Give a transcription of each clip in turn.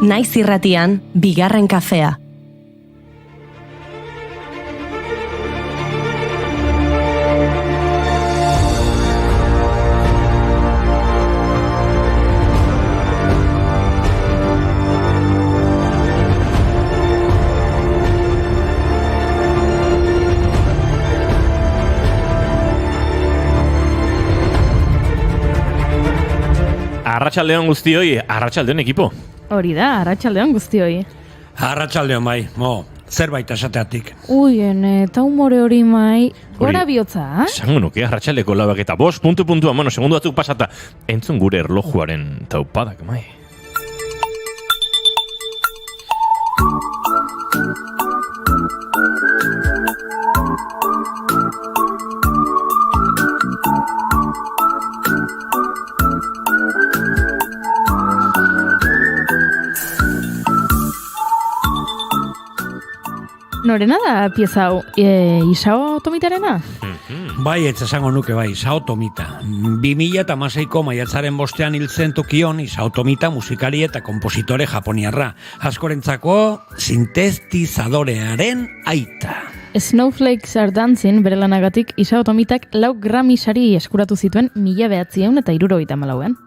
Naiz irratian, bigarren kafea. Arratsaldeon guztioi, arratsaldeon ekipo. Hori da, arratsaldeon guztioi. Arratsaldeon bai, zerbait esateatik. Uien, eta humore hori mai, gora bihotza, Esango nuke, arratsaldeko 4:05, puntu, segundu batzuk pasata. Entzun gure erlojuaren taupadak, mai. Norena da pieza hau, Isao Tomitarena? Bai, ez esango nuke bai, Isao Tomita. 2016ko maiatzaren 5 hil zen Tokion Isao Tomita musikari eta konpositore japoniarra. Askorentzako sintetizadorearen aita. Snowflakes Are Dancing bere lanagatik Isao Tomitak 4 Grammy sari eskuratu zituen 1974an.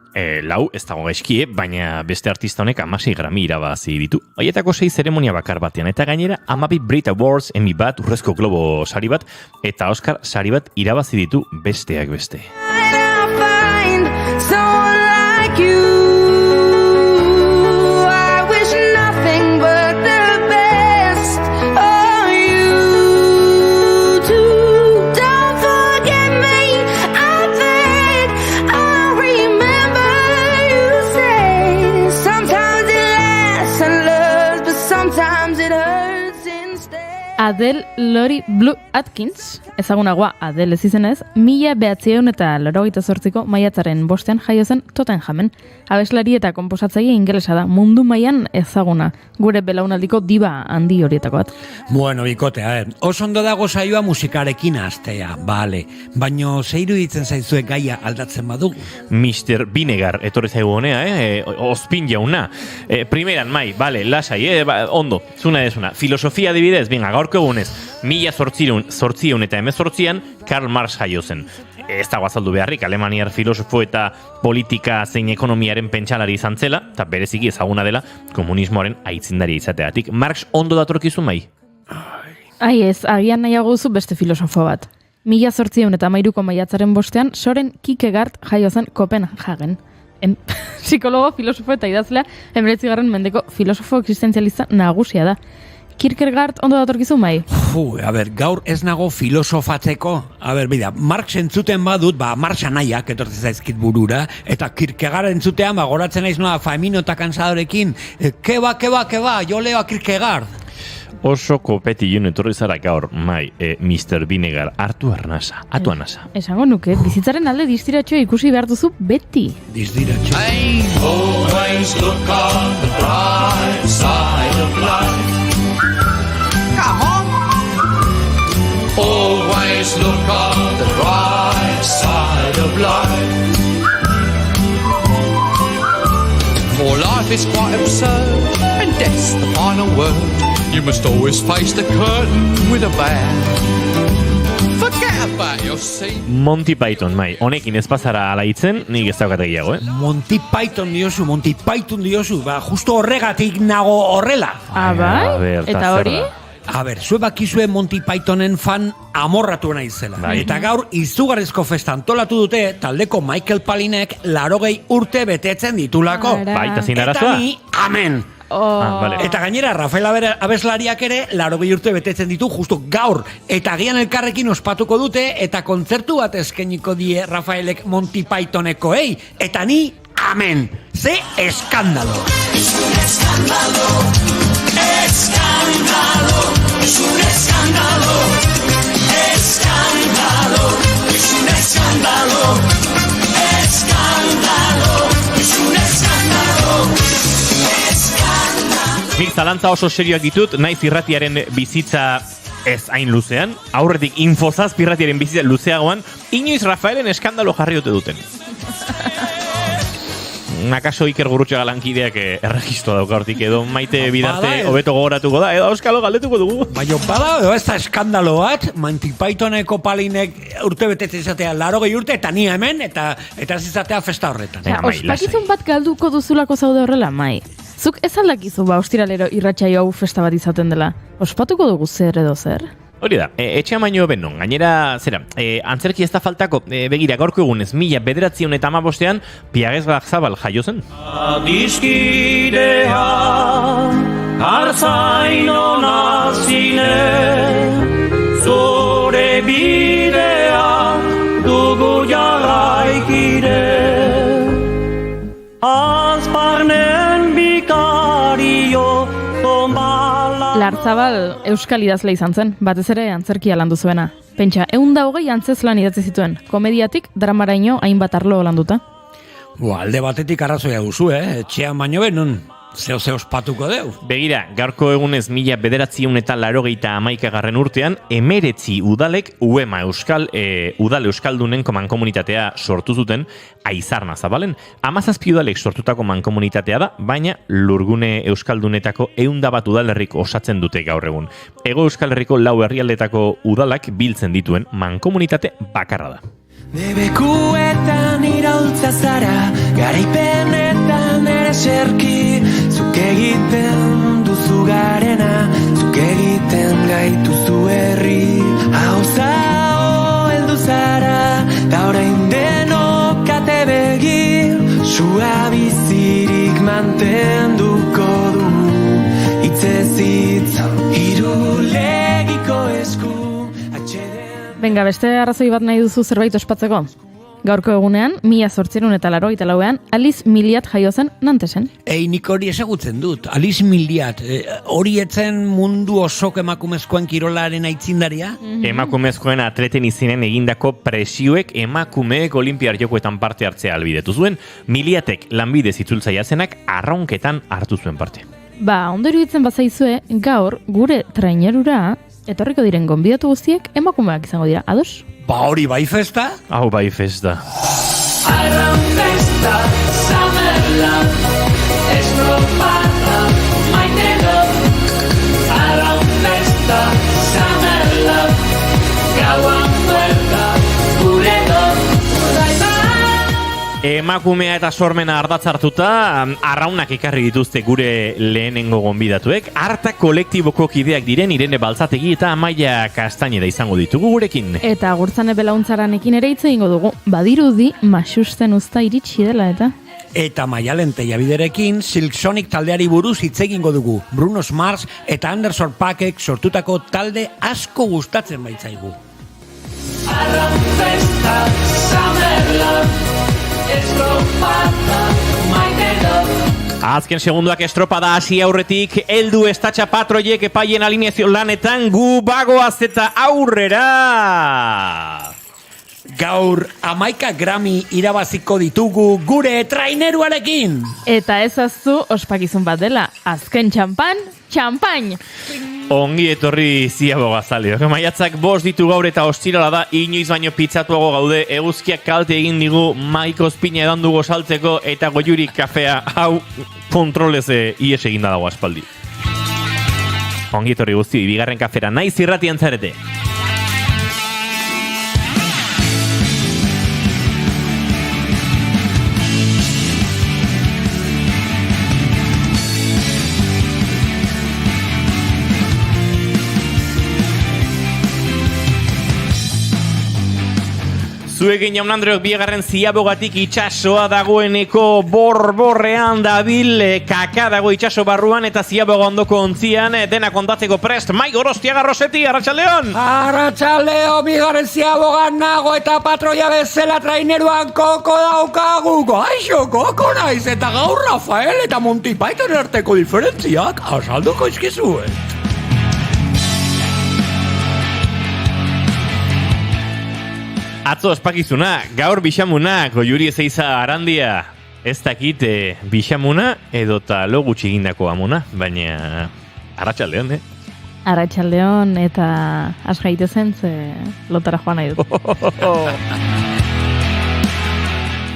Lau, ez dago gaizki, baina beste artista honek 16 Grammy irabazi ditu. Haietako 6 zeremonia bakar batean, eta gainera 12 Brit Awards, Emmy bat, Urrezko Globo sari bat, eta Oscar sari bat irabazi ditu besteak beste. Adele Lori Blue Atkins, ezagunagoa Adele ez izenez, 1988ko maiatzaren 5 jaio zen Tottenhamen. Abeslari eta konposatzaile ingelesa da, mundu mailan ezaguna, gure belaunaldiko diba handi horietako bat. Bueno, bikotea, oso ondo dago saioa musikarekin hastea, bale, baino ze iruditzen zaizue gaia aldatzen badugu? Mr. Vinegar, etorri zaigu honea, ospin jauna. Primeran, mai, bale, lasai, ondo, zuna desuna. Filosofia adibidez, venga, gaurko egunez, 1800 eta 18an Karl Marx jaio zen. Ez dago azaldu beharrik, alemaniar filosofo eta politika zein ekonomiaren pentsalari izan zela, eta bereziki ezaguna dela komunismoaren aitzindaria izateatik. Marx ondo datorkizu mai? Ai ez, agian nahiago duzu beste filosofo bat. 1813ko maiatzaren 5 Soren Kierkegaard jaio zen Kopenhagen. Psikologo, filosofo eta idazlea 19. mendeko filosofo existenzialista nagusia da. Kierkegaard ondo datorkizu mai? Gaur ez nago filosofatzeko. Bida, Marx entzuten badut, Marxa nahiak etortzen zaizkit burura, eta Kierkegaard entzutean, goratzen naiz noa Famino eta Kansadorekin, keba, jo leo a Kierkegaard. Oso kopetilun etorri zara gaur, mai, Mr. Vinegar, hartu arnasa, atu anasa. Esango nuke, bizitzaren alde distiratxoa ikusi behar duzu beti. Distiratxoa. Always look on the bright side of life. Come on! Always look on the bright side of life. For life is quite absurd, and death's the final word. You must always face the curtain with a bow. Forget about your seat. Monty Python, mai, honekin ez pasara ala hitzen, nik ez daukate gehiago, Monty Python diozu, justo horregatik nago horrela. Bai? Eta hori? Zue bakizue Monty Pythonen fan amorratu naizela. Eta gaur izugarrizko festa antolatu dute taldeko Michael Pallinek 80 urte betetzen ditulako. Baita zin arazoa? Eta ni, amen! Vale. Eta gainera, Rafael abeslariak ere 80 urte betetzen ditu justo gaur. Eta agian elkarrekin ospatuko dute eta kontzertu bat eskainiko die Rafaelek Monty Pythonekoei. Eta ni, amen! Ze eskandalo! Es un escándalo, escándalo, es un escándalo, escándalo, es un escándalo, escándalo, es un escándalo, escándalo. Nik zalantza oso serioak ditut, naiz irratiaren bizitza ez hain luzean, aurretik Infozaz irratiaren bizitza luzeagoan, inoiz Rafaelen eskandalo jarri dute duten. nakaso Iker Gurrutxaga lankideak erregistroa dauka hortik edo Maite Bidarte Bada, hobeto gogoratuko da, edo Euskalo galdetuko dugu. Baina bada, edo ez da eskandalo bat, Monty Pythoneko palinek urte betetzen izatea 80 urte, eta ni hemen, eta ez izatea festa horretan. Venga, Mai, Ospakizun bat galduko duzulako zaude horrela, Mai. Zuk ez aldakizu ostiralero irratsaio hau festa bat izaten dela. Ospatuko dugu zer edo zer? Hori da, etxean baino benon, gainera, antzerki ez da faltako, begira, gaurko egunez, 1915 Piagez Garzabal jaio zen. Adiskidea, arzain ona zine, zure bidea dugu jarraikide. Azparnen bikario, zombala... Larzabal euskal idazle izan zen, batez ere antzerkia landu zuena. Pentsa, 120 antzezlan idatzi zituen, komediatik dramaraino hainbat arlo landuta. Alde batetik arrazoia duzu, etxean baino benon, zeo ospatuko deu. Begira, gaurko egunez 1981 urtean, 19 udalek UEMA udal euskaldunen mankomunitatea sortu zuten Aizarna Zabalen. 17 udalek sortutako mankomunitatea da, baina lurgune euskaldunetako 101 udalerrik osatzen dute gaur egun. Hego Euskal Herriko 4 herrialdetako udalak biltzen dituen mankomunitate bakarra da. Debekuetan iraultza zara, garaipenetan ere serki, zuk egiten duzu garena, zuk egiten gaituzu herri. Hauza heldu zara, da orain denok ate begi, sua bizirik mantenduko du, hitzez hitz, irulegiko esku. Benga, beste arrazoi bat nahi duzu zerbait ospatzeko? Gaurko egunean, 1884an, Alice Milliat jaio zen Nantesen. Nik hori ezagutzen dut, Alice Milliat, hori etzen mundu osok emakumezkoen kirolaren aitzindaria? Emakumezkoen atleten izinen egindako presioek emakumeek olimpiar jokoetan parte hartzea albidetu zuen, Milliatek lanbidez itzultzaia zenak arraunketan hartu zuen parte. Ondo iruditzen bazaizue, gaur gure trainerura etorriko diren gonbidatu guztiek emakumeak izango dira, ados? Hori bai festa? Hau bai festa. Arraun festa, summer love, estropada, maite love. Arraun festa, summer love, gauan buelta, gure love. Emakumea eta sormena ardatz hartuta, arraunak ekarri dituzte gure lehenengo gonbidatuek. Arta kolektiboko kideak diren Irene Baltzategi eta Amaia Kastaineda izango ditugu gurekin. Eta Agurtzane Belauntzarekin ere hitz egingo dugu. Badirudi Maxusten uzta iritsi dela eta. Eta Maialen Teiabiderekin Silk Sonic taldeari buruz hitz egingo dugu. Bruno Mars eta Anderson Paakek sortutako talde asko gustatzen baitzaigu. Arraun festa, summer love. Azken segunduak estropada hasi aurretik, heldu estatxa patroiek epaien alineazio lanetan gu bagoaz eta aurrera! Gaur 11 Grammy irabaziko ditugu gure traineruarekin! Eta ezaztu ospakizun bat dela, azken txampain! Ongi etorri ziaboga zaleo. Maiatzak 5 ditu gaur eta ostirala da, inoiz baino pitzatuago gaude, eguzkiak kalte egin digu, Maiko Ospina edan dugu saltzeko eta Goiurik kafea, hau kontrolez ies egin dago aspaldi. Ongi etorri guzti, bigarren kafera, naiz irratian zarete. Zuekin jaun Andreok bigarren ziabogatik itxasoa dagoeneko borborrean dabil, kaka dago itxaso barruan eta ziaboga ondoko ontzian, dena kontatzeko prest, Mai Gorostiaga Rosetti, Arratsaldeon! Arratsaldeo, bigarren ziabogan nago eta patroia bezala traineruan koko daukagu. Gaixo, koko naiz eta gaur Rafael eta Monty Python arteko diferentziak azalduko izkizuet. Atzo ospakizuna, gaur bixamuna, Goiuri Ezeiza Arandia. Ez dakit bixamuna edota lo gutxi egindako amuna, baina arratsaldeon, Arratsaldeon eta has gaitezen ze lotara joan nahi dut.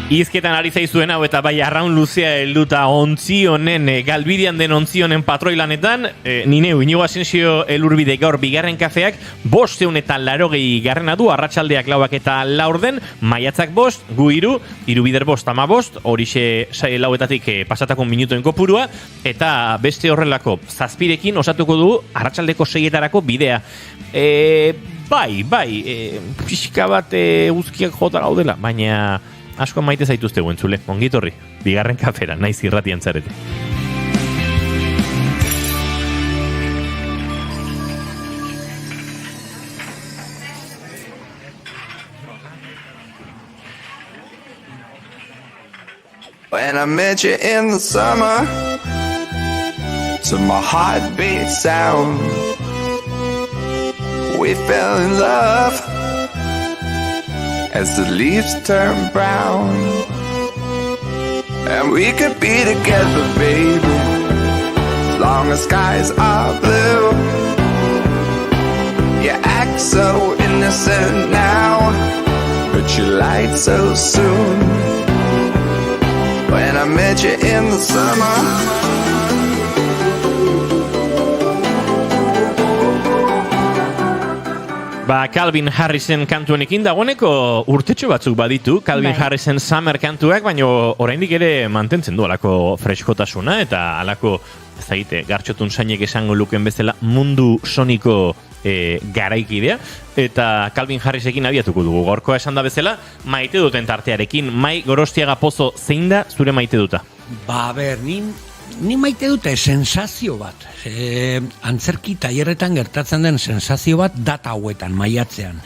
Izketan ari zaizuen hau eta bai arraun luzea helduta ontzi honen, galbidean den ontzi honen patroilanetan, nineu, Inigo Asensio Elurbide gaur bigarren kafeak 580 garrena du, arratsaldeak 4 eta 4 den, maiatzak 5, gu 3, Irubider 5, 15, horixe 4etatik pasatako minutuen kopurua, eta beste horrelako zazpirekin osatuko du arratsaldeko 6etarako bidea. Bai, pixka bat guzkiak jota gaudela, baina asko maite zaituzte guentzule, ongitorri, bigarren kafera, naiz irratian zarete. When I met you in the summer, to my heartbeat sound, we fell in love as the leaves turn brown. And we could be together, baby, as long as skies are blue. You act so innocent now, but you lied so soon. When I met you in the summer, Calvin Harrisen kantuenekin dagoeneko urtetxo batzuk baditu, Calvin Harrisen Summer kantuak, baina oraindik ere mantentzen du alako freskotasuna eta alako, ez daite, gartxotun sainek esango luken bezala mundu soniko garaikidea, eta Calvin Harrisekin abiatuko dugu. Gaurkoa esan da bezala, maite duten tartearekin, Mai Gorostiaga Pozo, zein da zure maite duta? Ber, ni maite dute sensazio bat. Antzerki tailerretan gertatzen den sensazio bat data hauetan, maiatzean.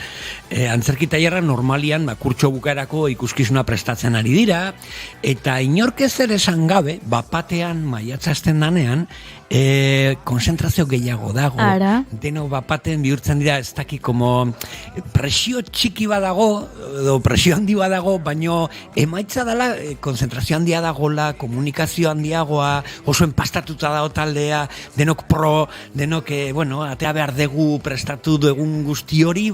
Antzerki tailerra normalian kurtso bukaerako ikuskizuna prestatzen ari dira, eta inork ez ere esan gabe, bapatean maiatzazten danean, konzentrazio gehiago dago. Deno bapaten bihurtzen dira, ez daki, como presio txiki badago, edo presio handi badago, baino emaitza dela, konzentrazio handia dagola, komunikazio handiagoa, oso enpastatuta dago taldea, denok pro, denok, atea behar dugu prestatu dugun guzti hori,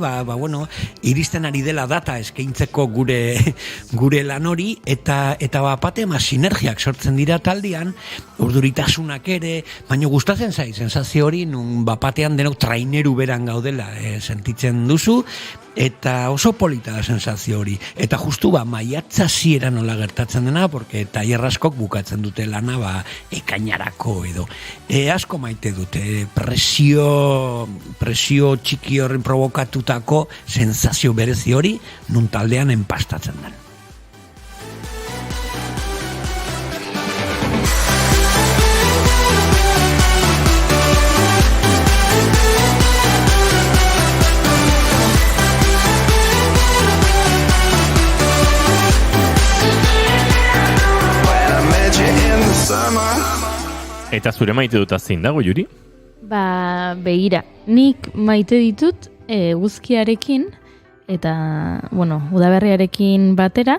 iristen ari dela data eskaintzeko gure lan hori, eta bapate sinergiak sortzen dira taldean, urduritasunak ere, baina gustatzen zai, sensazio hori, nun bapatean denok traineru beran gaudela, sentitzen duzu, eta oso polita da sensazio hori. Eta justu maiatza ziera nola gertatzen dena, porque tailer askok bukatzen dute lana ekainarako edo. Asko maite dute, presio txiki horren provokatutako sensazio berezi hori, nun taldean enpastatzen den. Eta zure maite dut zein dago, Juri? Begira, nik maite ditut eguzkiarekin eta, udaberriarekin batera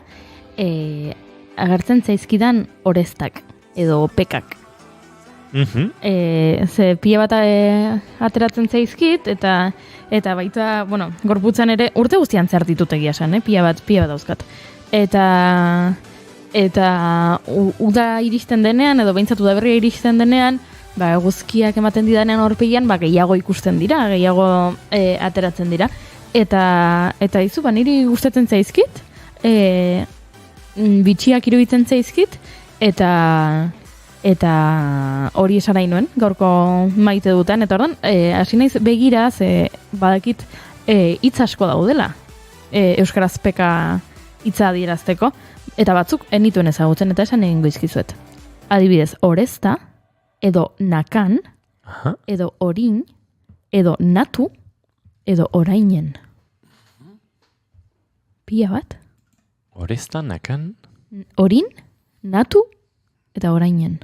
agertzen zaizkidan oreztak edo pekak. Ze pila bat ateratzen zaizkit eta baita, gorputzan ere urte guztian zertitut egia esan, pila bat dauzkat. Eta uda iristen denean, edo behintzat udaberria iristen denean, eguzkiak ematen didanean horpegian, gehiago ikusten dira, gehiago ateratzen dira. Eta izu, niri gustatzen zaizkit, bitxiak iruditzen zaizkit, eta hori esan nahi nuen, gaurko maite duten, eta ordan, hasi naiz begira, ze badakit hitz asko daudela, euskaraz peka hitza adierazteko, eta batzuk enituen ezagutzen, eta esan egin goizkizuet. Adibidez, orezta, edo nakan, edo orin, edo natu, edo orainen. Pila bat? Orezta, nakan? Orin, natu, eta orainen.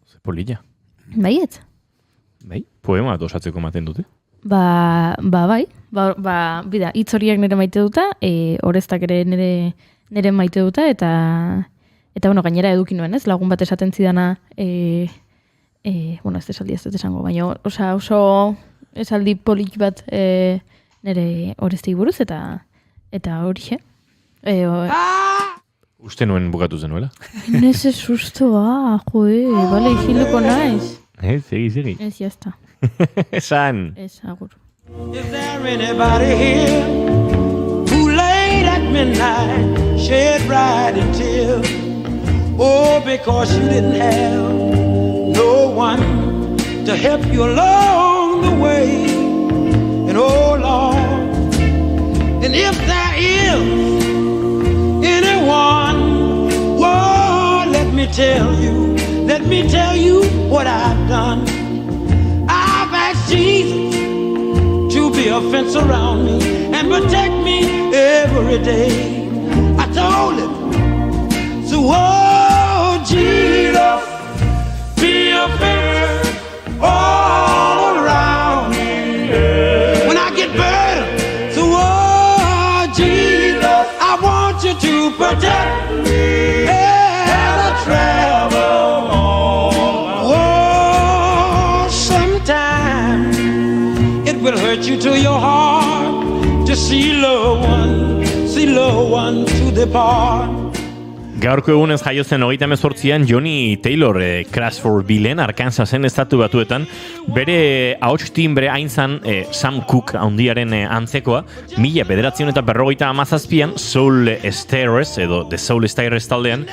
Ze polilla. Baietz? Bai, poema bat osatzeko maten dute. Bai. Bida, hitz horiek nire maite duta, oreztak ere nire maite duta, eta gainera eduki nuen, ez? Lagun bat esaten zidana, ez esaldi ez dut esango, baina oso esaldi polik bat nire oreztei buruz, eta horixe. Uste nuen bukatu zenuela. Nese sustoa, bale, ikiluko naiz. Segi. Ez, jazta. Esan. Ez, agur. Is there anybody here who late at midnight shed riding tears? Oh, because you didn't have no one to help you along the way. And oh, Lord, and if there is anyone, whoa, let me tell you what I've done. I've asked Jesus to be a fence around me and protect me every day. I told him, so oh Jesus, be a fence all around me. When I get burdened, so oh Jesus, I want you to protect me as I travel on. Oh, sometimes it will hurt you to your heart to see loved one to depart. Gaurko egunez jaio zen 38an Johnny Taylor Crawfordsvilleen, Arkansasen estatu batuetan, bere ahots timbre hain zan Sam Cooke handiaren antzekoa, 1957an Soul Stirrers edo The Soul Stirrers taldean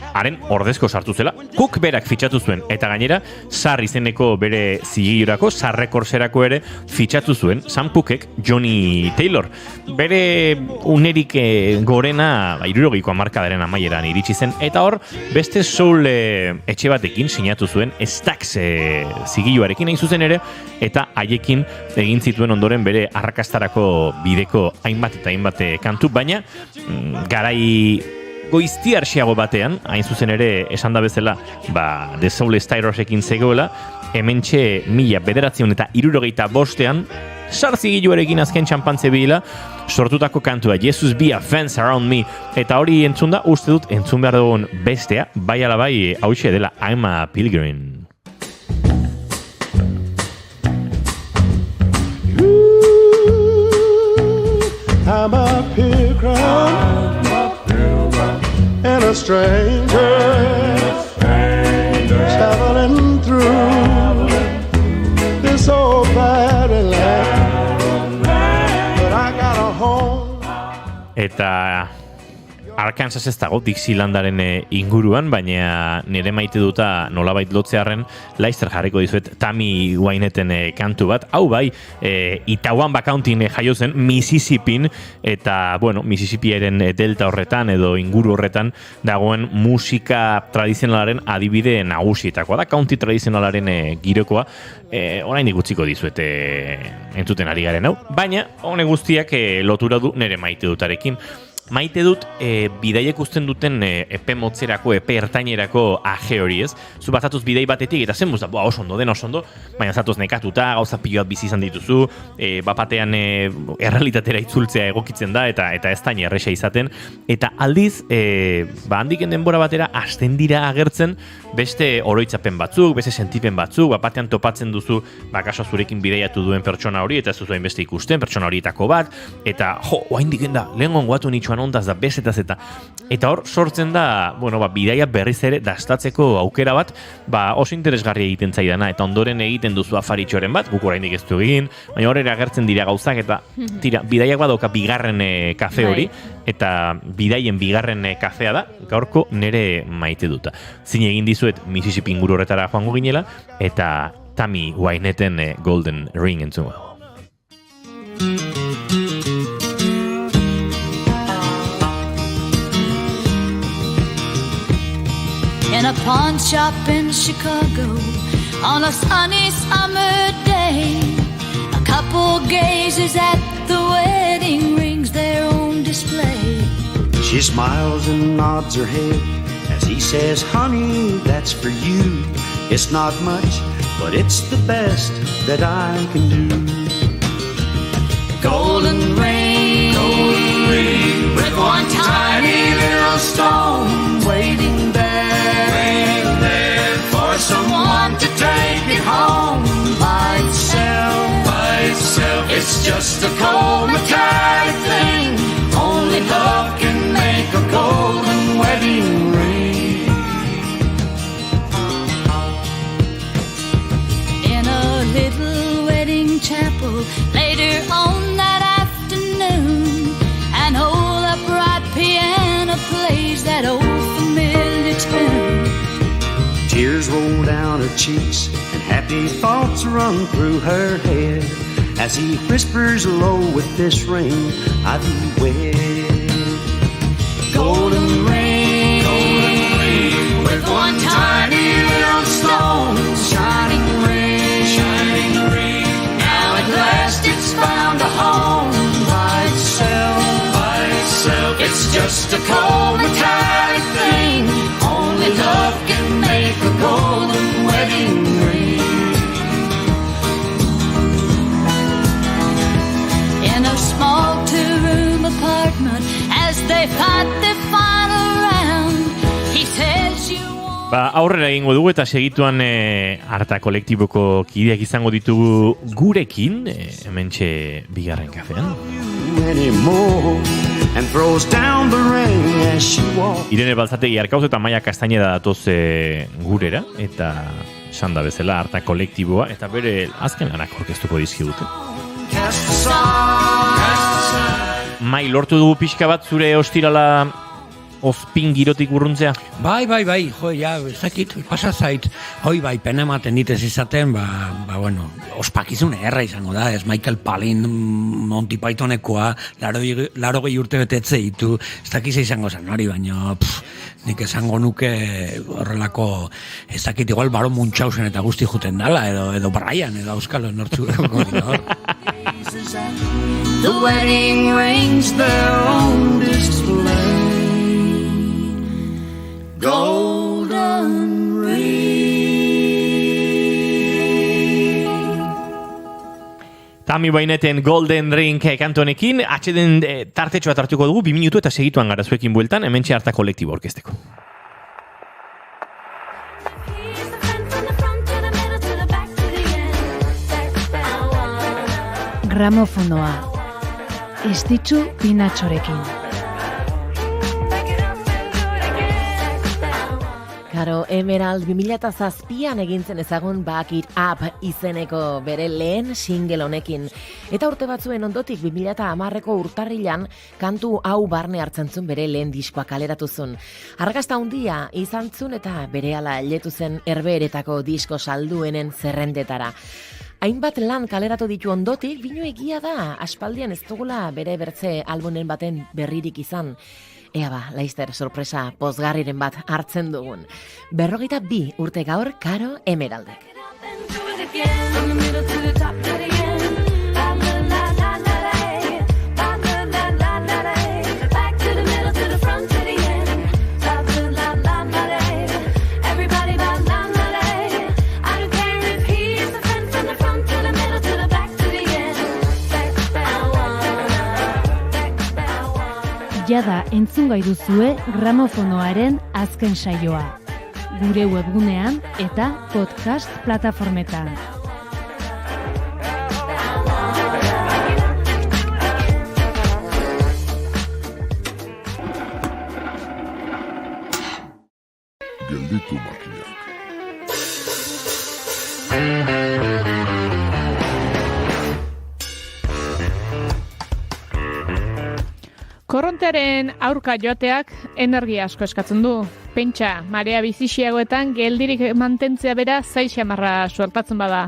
haren ordezko sartu zela. Cook berak fitxatu zuen, eta gainera Sar izeneko bere zigilurako, Sar Recordserako ere fitxatu zuen Sam Cookek Johnny Taylor. Bere unerik gorena 60ko hamarkadaren amaieran iritsi zen, eta hor beste soul etxe batekin sinatu zuen Stax zigiluarekin hain zuzen ere, eta haiekin egin zituen ondoren bere arrakastarako bideko hainbat eta hainbat kantu, baina garai goiztiarxiago batean, hain zuzen ere esan da bezala, The Soul Stirrersekin zegoela, hementxe 1965an, sarzigiluarekin azken txampantze bila, sortutako kantua Jesus Be a Fence Around Me, eta hori entzun da, uste dut entzun behar dugun bestea, bai ala bai hauxe dela I'm a Pilgrim. I'm a pilgrim and a stranger traveling through this old barren land, but I got a home. Eta Arkansas ez dago Dixielandaren inguruan, baina nire maite duta nolabait lotzearren laizter jarriko dizuet Tammy Wyneten kantu bat. Hau bai, Itawamba Countin jaio zen Mississippin, eta bueno, Mississippiaren delta horretan edo inguru horretan dagoen musika tradizionalaren adibide nagusietakoa da, county tradizionalaren girokoa. Oraindik utziko dizuet entzuten ari garen hau, baina honek guztiak lotura du nire maite dutarekin. Maite dut, bidaiek uzten duten epe motzerako, epe ertainerako aje hori, ez? Zu bazatuz bidai batetik, eta zen buzta, oso ondo, den oso ondo, baina zatoz nekatuta, gauza piloat bizi izan dituzu, bapatean errealitatera itzultzea egokitzen da, eta ez da erresa izaten, eta aldiz, handiken denbora batera, hasten dira agertzen, beste oroitzapen batzuk, beste sentipen batzuk, bapatean topatzen duzu, kaso zurekin bidaiatu duen pertsona hori, eta ez duzu beste ikusten, pertsona horietako bat, eta oaindiken da, lehen gongoatu nitxuan ondaz da besetaz eta hor sortzen da, bidaia berriz ere dastatzeko aukera bat, oso interesgarria egiten zaidana, eta ondoren egiten duzu afaritxoren bat, guk oraindik ez du egin, baina horrela agertzen dira gauzak, eta tira, bidaiak badoka bigarren kafe hori, eta bidaien bigarren kafea da, gaurko nere maite duta. Zine egin dizuet Mississippi inguru horretara joango ginela, eta Tammy Wyneten Golden Ring entzun. In a pawn shop in Chicago on a sunny summer day, a couple gazes at the wedding rings they're on display. She smiles and nods her head as he says, honey, that's for you. It's not much, but it's the best that I can do. Golden ring, with one tiny little stone waiting there for someone to take it home by itself. It's just a cold metallic thing. Only love can make a golden wedding cheeks, and happy thoughts run through her head as he whispers low, with this ring I thee wed. Golden ring, with one tiny little stone, shining ring, now at last it's found a home by itself. It's just a cold metallic thing, only love can make a golden wedding ring. In a small two-room apartment, as they fight their final round, he says you want... Aurrera egingo dugu eta segituan Arta kolektiboko kideak izango ditugu gurekin, hementxe bigarren kafean. And throws down the ring as she walks. Irene Balzategi Arkauz eta Maia Kastaineda datoz gurera, eta sanda bezala Arta kolektiboa, eta bere azken lanak orkestuko dizkigute. Mai, lortu dugu pixka bat zure ostirala ospin girotik urruntzea? Bai, jo, ja, ezakit, pasa zait, hoi bai, pena ematen ditez izaten, bueno, ospakizun erra izango da, ez Michael Palin Monty Pythonekoa, 80 urte betetze ditu, ez dakiz izango zen hori, baina, nik esango nuke horrelako, ez dakit, igual Baron Munchausen eta guzti juten dala, edo Brian, edo Euskalo nortzu gero hor. The wedding rings their own display. Golden ring. Tami Baineten Golden Ring kantu honekin, atxeden tartetxoa tartuko dugu, 2 minutu eta segituan gara zuekin bueltan, hementxe Arta kolektibo orkesteko. Gramofonoa. Estitxu Pinatxorekin. Karo, Emerald 2007an egintzen ezagun Back It Up izeneko bere lehen single honekin. Eta urte batzuen ondotik 2010ko urtarrilan kantu hau barne hartzen zuen bere lehen diskoa kaleratu zuen. Argazta handia izan zuen eta berehala letu zen herbeeretako disko salduenen zerrendetara. Hainbat lan kaleratu ditu ondotik, bino egia da, aspaldian ez dugula bere bertze albumen baten berririk izan. Ea ba, laizter sorpresa pozgarriren bat hartzen dugun. 42 urte gaur, Karo Emeraldek. Jada entzungai duzue gramofonoaren azken saioa. Gure webgunean eta podcast plataformetan. Gelditu makinak. Korrontearen aurka joateak energia asko eskatzen du. Pentsa, marea bizixiagoetan geldirik mantentzea bera zai xamarra suertatzen bada.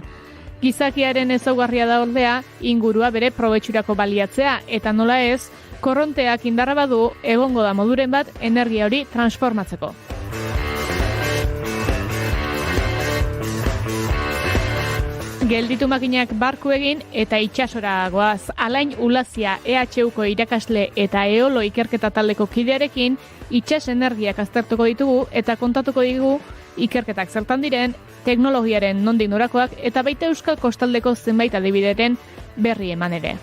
Gizakiaren ezaugarria da ordea, ingurua bere probetxurako baliatzea, eta nola ez, korronteak indarra badu egongo da moduren bat energia hori transformatzeko. Gelditu makinak barku egin eta itsasora goaz. Alain Ulazia EHUko irakasle eta eolo ikerketa taldeko kidearekin itsas energiak aztertuko ditugu eta kontatuko digu ikerketak zertan diren, teknologiaren nondik norakoak eta baita Euskal Kostaldeko zenbait adibideren berri eman ere.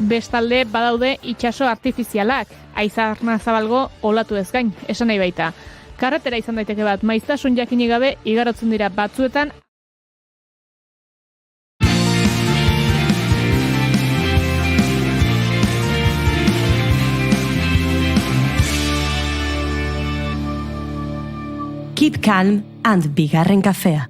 Bestalde badaude itsaso artifizialak, Aizarna Zabalgo olatu ez gain, esan nahi baita. Karretera izan daiteke bat, maiztasun jakinik gabe igarotzen dira batzuetan. Keep calm and bigarren kafea.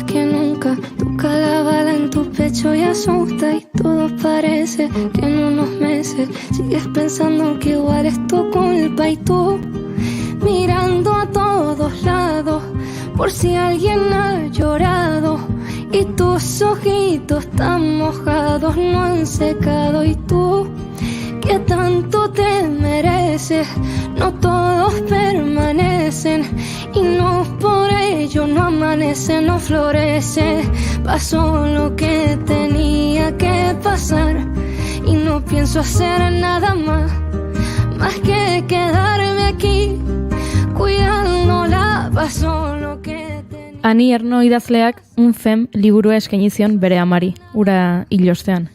más que nunca. Toca la bala en tu pecho y asusta. Y todo parece que en unos meses sigues pensando que igual es tu culpa. Y tú mirando a todos lados por si alguien ha llorado. Y tus ojitos tan mojados no han secado. Y tú, que tanto te mereces, no todos permanecen. Y no por ello no amanece, no florece. Pasó lo que tenía que pasar. Y no pienso hacer nada más que quedarme aquí cuidándola. Pasó lo que tenía. Ani Erno idazleak Unfem liburua eskaini zion bere amari, ura hilostean.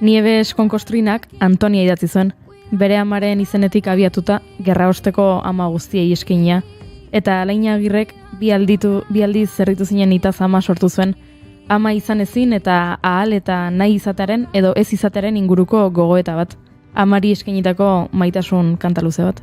Nieves Konkostrinak Antonia idatzi zuen, bere amaren izenetik abiatuta gerraosteko ama guztiei eskainia. Eta Alain Agirrek bi aldiz zerritu zinen itaz ama sortu zuen, ama izan ezin eta ahal eta nahi izatearen edo ez izatearen inguruko gogoeta bat. Amari eskainitako maitasun kanta luze bat.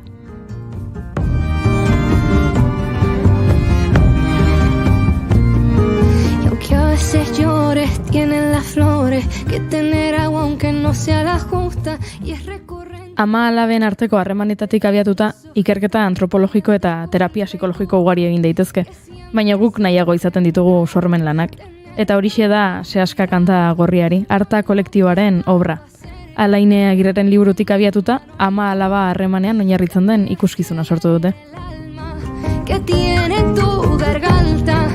Que a veces llores, tienen las flores que tener agua aunque no sea la justa y es recurrente. Ama alaben arteko harremanetatik abiatuta ikerketa antropologiko eta terapia psikologiko ugari egin daitezke, baina guk nahiago izaten ditugu sormen lanak. Eta horixe da Sehaska kanta gorriari, Arta kolektiboaren obra. Alain Agirreren liburutik abiatuta, ama alaba harremanean oinarritzen den ikuskizuna sortu dute. Que tiene tu garganta,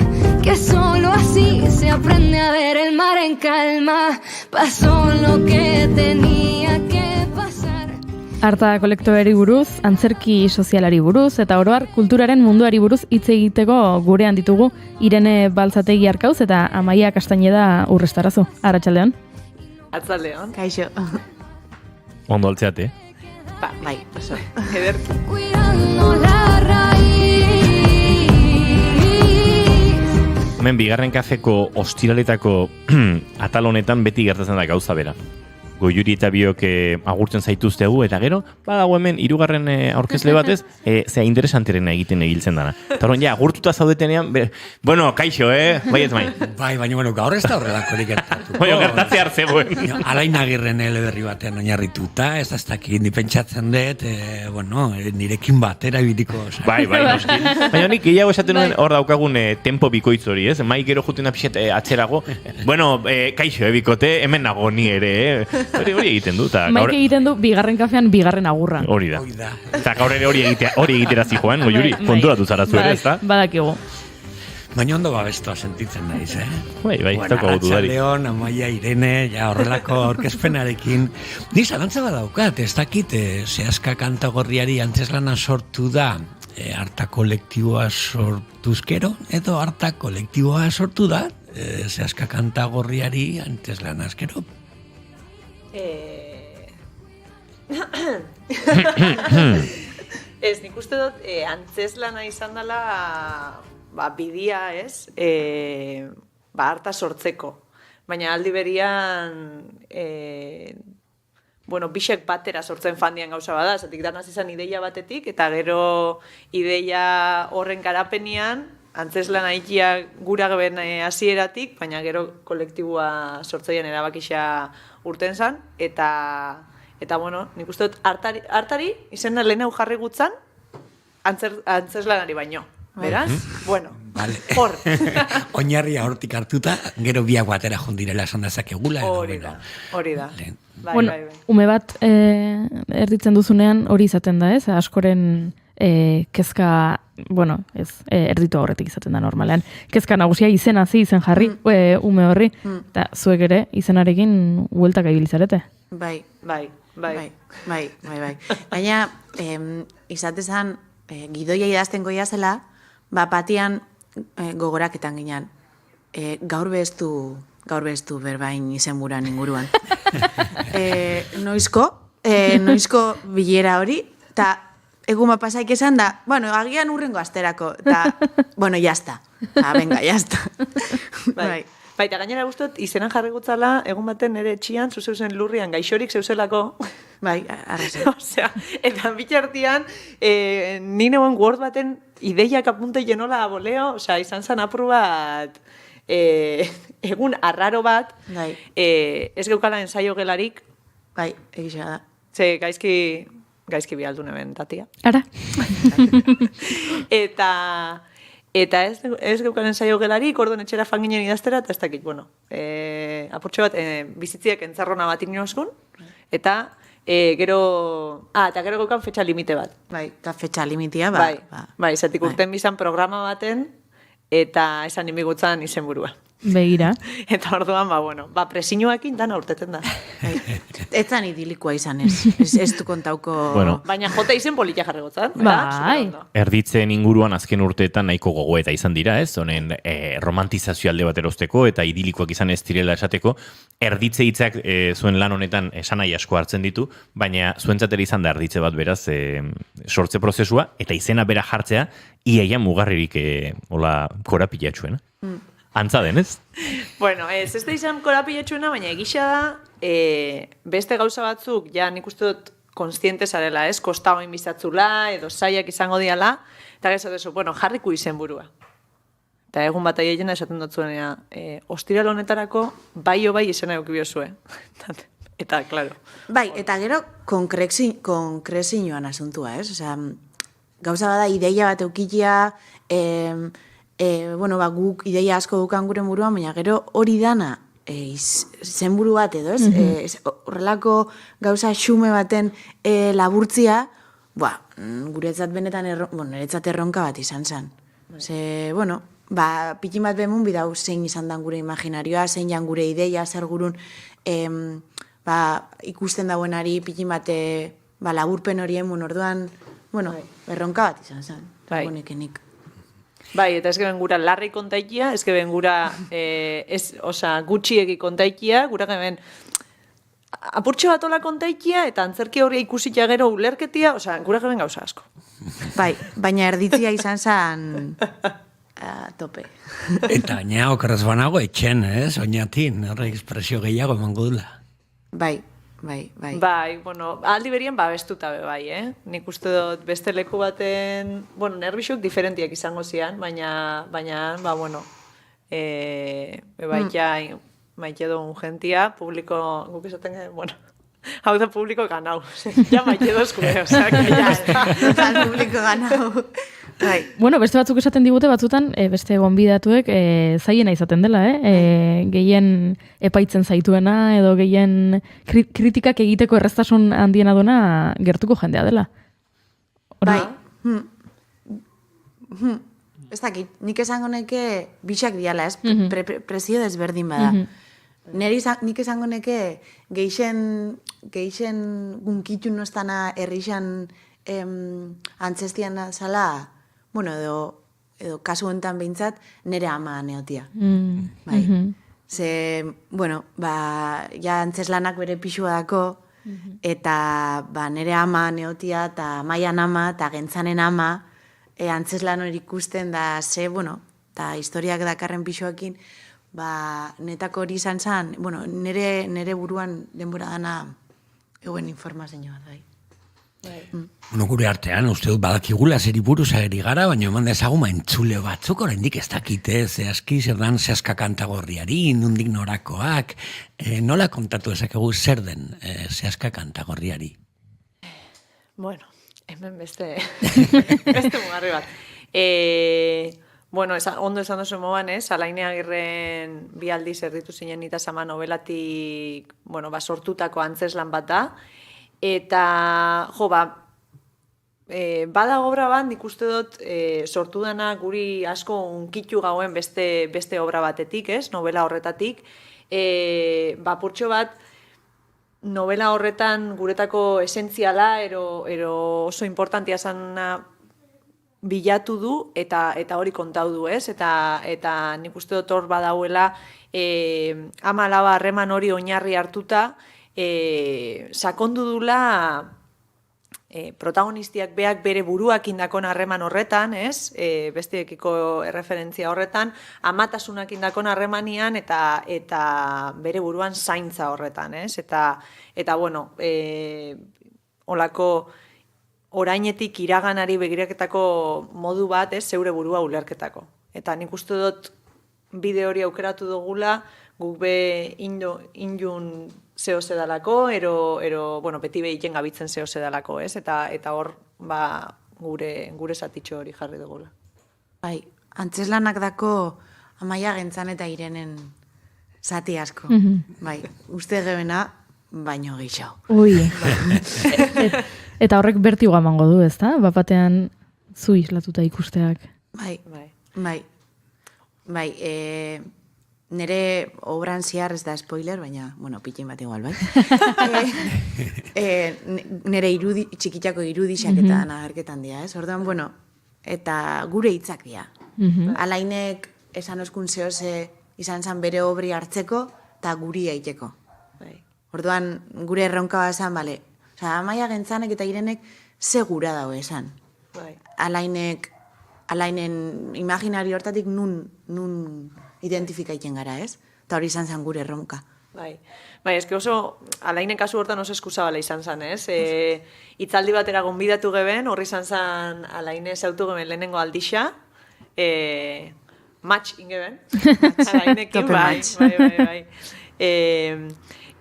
que solo así se aprende a ver el mar en calma. Pasó lo que tenía que pasar. Arta kolektoari buruz, antzerki sozialari buruz eta oroar kulturaren munduari buruz hitz egiteko gurean ditugu Irene Baltzategi Arkauz eta Amaia Castañeda Urrestarazu. Arratsaldeon. Arratsaldeon. Kaixo. Ondo altzeate. Bai, oso. Ederki. Cuidando la raíz. Hemen bigarren kafeko ostiraletako atal honetan beti gertatzen da gauza bera. Goiuri eta biok agurtzen zaituztegu, eta gero, badago hemen, hirugarren aurkezle batez, zea interesanterena egiten egiltzen dana. Eta horren, ja, agurtuta zaudetenean, bueno, kaixo, bai ez mai. Bai, baina, bueno, gaur ez da horrelakorik gertatu. Baina, gertatze hartzegoen. Alain Agirren eleberri batean oinarrituta, ez da dakit, ni pentsatzen dut, bueno, nirekin batera ibitiko. Bai, noski. Baina, nik gehiago esaten nuen hor daukagun tempo bikoitz hori, ez? Mai gero juten apixet atzerago. Bueno, kaixo, bikote, hemen nago ni ere, Hori egiten du. Maik egiten du bigarren kafean bigarren agurra. Hori da. Eta gaur ere hori egitera zijoan, Goiuri, konturatu zara zuere, ez da? Badakigu. Baina ondo babestoa sentitzen naiz, Bai, tako gautu dari. Arratsaldeon, Amaia, Irene, ja horrelako orkezpenarekin. Ni zalantza badaukat, ez dakit, Sehaska kanta gorriari antzeslana sortu da, Arta kolektiboa sortuzkero, edo Arta kolektiboa sortu da, Sehaska kanta gorriari antzeslana askero. Ez, nik uste dut antzeslana izan dela bidia, ez? Arta sortzeko. Baina aldi berian bisek batera sortzen fandian gauza bada, zatik danaz izan ideia batetik, eta gero ideia horren garapenean antzeslana ikia gura geben hasieratik, baina gero kolektiboa sortzaian erabakisa urten zan, eta bueno, nik uste dut hartari izena lehen jarri gutzan antzeslanari baino. Beraz? Bueno, hor. Oinarria hortik hartuta, gero biak batera jondirela esan dezakegula. Hori da. Bueno, ume bat erditzen duzunean hori izaten da, ez? Askoren kezka, bueno, ez, erditu horretik izaten da normalean. Kezka nagusia izen jarri, ume horri, eta zuek ere izenarekin hueltak ibilizarete. Bai. Baina, izatezan, gidoia idazten goia zela, patian gogoraketan ginean. Gaur bestu berbain izenburan inguruan. Noizko bilera hori, eta egun pasaik esan da, bueno, agian urrengo asterako, eta, bueno, jazta. Venga, jazta. Bai, eta gainera guztot, izenan jarri gutzala, egun baten ere etxian, zuzeusen lurrian, gaixorik zeuzelako. Bai, arrazen. Osea, eta bitxartian, ni neuen Word baten ideiak apunte jenola boleo, osea, izan zan apur bat egun arraro bat, Bai. ez geukala ensaio gelarik, Bai, egisa da. ze gaizki bialdu neben tatia. Ara. Eta ez geukan ensaio gelarik, orduan etxera fanginen idaztera, eta ez dakit, bueno, apurtxo bat, bizitziak entzarrona bat inoskun, eta gero geukan fetxa limite bat. Bai, eta fetxa limitea, Bai, zatik urten bizan programa baten, eta esan nimigutzan izenburua. Begira. Eta orduan, presiñoekin dana urteten da. Etzan idilikoa izan ez du kontauko... Bueno. Baina jota izen politia jarregotzan. Bai. Erditzen inguruan azken urteetan nahiko gogoeta izan dira, ez? Honen romantizazio alde bat erosteko eta idilikoak izan ez direla esateko. Erditze hitzak zuen lan honetan esanai asko hartzen ditu, baina zuentzatera izan da erditze bat beraz sortze prozesua eta izena bera jartzea iaia mugarririk korapilatxuena. Antza denez? Bueno, ez da izan korapilatxuena, baina egisa da, beste gauza batzuk, ja nik uste dut konstiente zarela, ez? Kostagoin bizatzula, edo zaiak izango diala, eta gero dezu, bueno, jarriko izenburua. Eta egun bat aiena esaten dut zuenea, ostiral honetarako bai izena eukibiozue. Eta, klaro. Bai, eta gero konkrezioan asuntua, ez? Osea, gauza bada ideia bat eukitia, guk ideia asko dukan gure buruan, baina gero hori dana zenburu bat edo, ez? Horrelako gauza xume baten laburtzia, guretzat benetan niretzat erronka bat izan zen. Ze, pikin bat bemun bidau zein izan dan gure imaginarioa, zein jan gure ideia, zer gurun ikusten dauenari pikin bat laburpen horien orduan, erronka bat izan zen. Honekenik. Bai, eta ez geben gura larri kontaikia, ez geben gura gutxiegi kontaikia, gura geben apurtxo bat ola kontaikia, eta antzerki hori ikusitia gero ulerketia, gura geben gauza asko. Bai, baina erditzia izan zen tope. Eta gaina okerrez banago etxen, oinatin, horre ekspresio gehiago emango dula. Bai. Bai, aldi berien babestuta bai, Nik uste dut beste leku baten, nerbixuk diferentiak izango zian, baina, maite dugun gentia, publiko, guk esaten gen, hau da publiko ganau, ja maite dozkule, publiko ganau. Bueno, beste batzuk esaten digute batzutan, beste gonbidatuek zaiena izaten dela, gehien epaitzen zaituena, edo gehien kritikak egiteko erreztasun handiena duena gertuko jendea dela. Bai. Ez dakit, nik esango neke bixak diala, ez? Presio desberdin bada. Nik esango neke geixen gunkitu nostana herrixan antzestian zala, edo kasu honetan behintzat, nire ama neotia. Bai. Ze, ja antzeslanak bere pixua dako, eta nire ama neotia, eta maian ama, eta gentzanen ama, antzeslan hori ikusten da, eta historiak dakarren pixuakin, netako hori izan zen, nire buruan denbora dana egoen informazioa da. Gure artean, uste dut badakigula zeri buruz ageri gara, baina eman dezagun entzule batzuk oraindik ez dakite, zehazki zer dan zehazka kantagorriari, nundik norakoak, nola kontatu ezakegu zer den zehazka kantagorriari? Bueno, hemen beste mugarri bat. Ondo esan dozu moban, Alaine Agirren bi aldiz erditu zinen nita sama novelatik, sortutako antzeslan bat da, eta, bada obra bat, nik uste dut, sortu dana guri asko unkitu gauen beste obra batetik, novela horretatik, purtxo bat, novela horretan guretako esentziala, ero oso importantia zana bilatu du, eta hori kontau du, eta nik uste dut hor badauela, ama alaba harreman hori oinarri hartuta, sakondu dula protagonistiak beak bere buruak indakon harreman horretan, besteekiko erreferentzia horretan, amatasunak indakon harremanian eta bere buruan zaintza horretan, eta olako orainetik iraganari begiraketako modu bat, zeure burua ulerketako. Eta nik uste dut bide hori aukeratu dugula, guk be indun zeo zedalako, bueno, beti behiten gabitzen zeo zedalako, ez? Eta hor, gure zatitxo hori jarri dugula. Bai, antzeslanak dako Amaia Gentzan eta Irenen zati asko. Bai, uste gebena, baino gehiago. Ui. Eta horrek bertigoa emango du, ezta? Bapatean zu islatuta ikusteak. Bai, nire obran ziar ez da spoiler, baina, bueno, pitin bat igual, bai? Nire txikitako irudixak eta nagerketan dira, ez? Orduan, bueno, eta gure hitzak dira. Alainek esan oskun zehose izan zan bere obri hartzeko, eta guri aiteko. Orduan, gure erronka bazan, bale, Amaia Gentzanek eta Irenek segura dago esan. Alainen imaginario hortatik nun identifikaiten gara, ez? Eta hori izan zen gure erronka. Bai, eske oso, Alainen kasu hortan oso eskuzabala izan zen, ez? Itzaldi batera gonbidatu geben, horri izan zen Alaine zautu geben lehenengo aldixa, match ingeben, Alainekin, bai.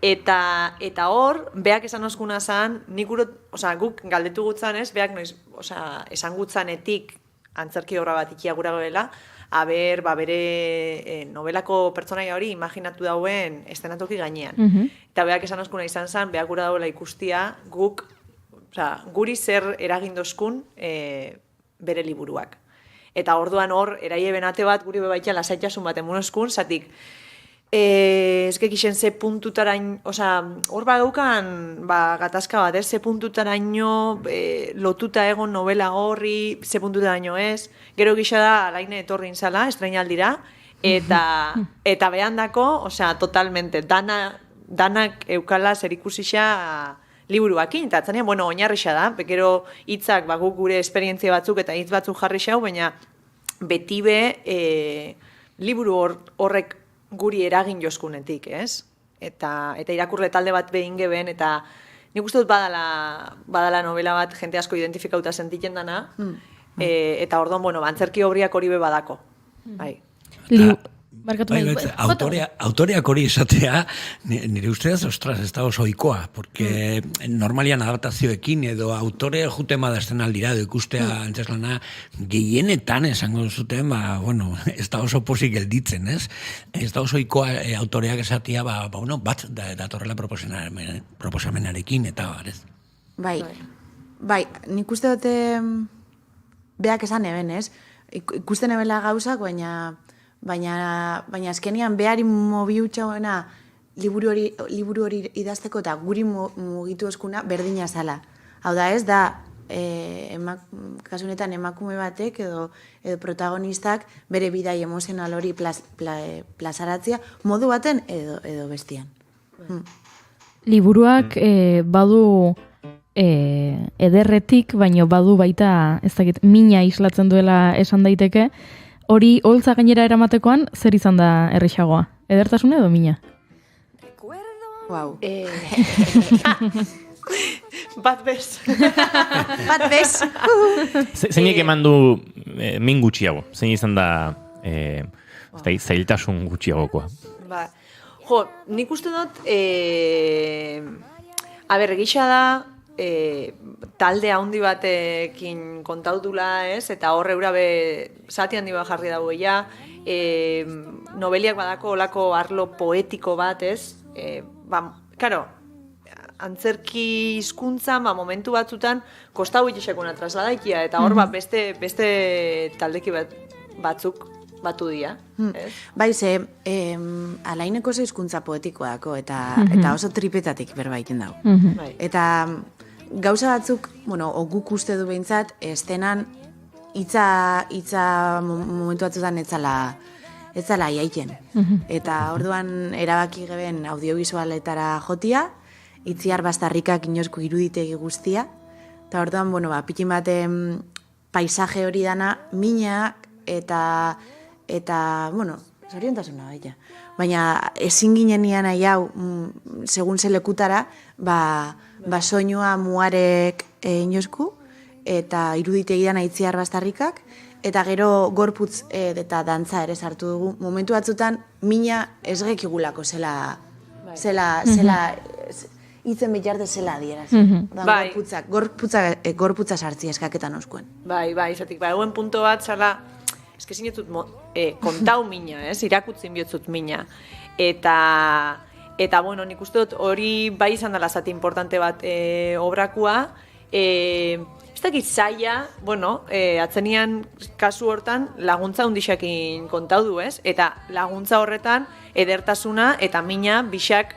Eta hor, beak esan oskuna zen, guk galdetu gutzan ez, beak esan gutzanetik antzerki obra bat ikia gura goela, bere novelako pertsonaia hori imaginatu dauen estenatoki gainean. Eta beak esan oskuna izan zen, beak gura dauela ikustia, guri zer eragindozkun bere liburuak. Eta orduan hor, eraie benate bat, guri bebaitia lasaitasun bat emunozkun, zatik, ezkek isen ze puntutaraino, hor badaukan gatazka bat, ze puntutaraino lotuta egon novela horri, ze puntutaraino ez, gero gisa da Alaine etorri inzala, estrainaldira, eta behandako, totalmente, danak eukala zerikusixa liburuakin, eta atzanean, bueno, oinarrixa da, gero hitzak guk gure esperientzia batzuk eta hitz batzuk jarri xau, baina beti be liburu horrek guri eragin joskunetik, ez? Eta irakurle talde bat behin geben, eta nik uste dut badala novela bat jente asko identifikauta sentitzen dana, eta orduan, bueno, antzerki obriak hori be badako. Bai. Autoreak hori esatea, nire usteaz, ostras, ez da oso ohikoa, porque normalian adaptazioekin edo autore juten badazten aldira, edo ikustea antzeslana gehienetan esango zuten, bueno, ez da oso posik gelditzen, ez? Ez da oso ohikoa autoreak esatea, bat datorrela proposamenarekin, eta barez. Bai, nik uste dute beak esan eben, ez? Ikusten ebela gauzak, baina azkenian behari mobiutxauena liburu hori idazteko eta guri mugitu eskuna berdina zala. Hau da ez, kasunetan emakume batek edo protagonistak bere bidai emozional hori plazaratzea modu baten edo bestian. Liburuak badu ederretik, baino badu baita, ez dakit, mina islatzen duela esan daiteke, hori holtza gainera eramatekoan, zer izan da errexagoa? Edertasuna edo mina? Wow. Bat bez. Bat bez. Zeinek eman du min gutxiago? Zein izan da zailtasun gutxiagokoa? Nik uste dut, gisa da, talde handi batekin kontautula, ez? Eta horre eura zati handi bat jarri dago noveliak badako olako arlo poetiko bat, ez? Karo, antzerki hizkuntzan momentu batzutan kostau itxekuna trasladaikia, eta hor beste taldeki batzuk batu dira. Bai, Alaineko ze hizkuntza poetikoa dako, eta oso tripetatik berbaiten dago. Eta gauza batzuk, guk uste du behintzat, estenan hitza momentu batzutan ez zala iaiten. Eta orduan erabaki geben audiovisualetara jotia, itziar bastarrikak inozko iruditegi guztia, eta orduan, pikin baten paisaje hori dana, minak eta zoriontasuna baita. Baina ezin ginen nian nahi hau, segun zelekutara, soinua muarek inozku, eta iruditegi dana itziar bastarrikak, eta gero gorputz eta dantza ere sartu dugu. Momentu batzutan, mina ez gekigulako zela hitzen bitarte zela adieraz. Bai. Gorputza sartzi eskaketan oskuen. Bai, izatik, eguen punto bat, zala, eske zinetut kontau mina, irakutzin bihotzut mina. Eta bueno, nik uste dut hori bai izan dela zati importante bat obrakua, ez dakit zaila, bueno, atzenian kasu hortan laguntza undixakin kontau du, ez? Eta laguntza horretan edertasuna eta mina bixak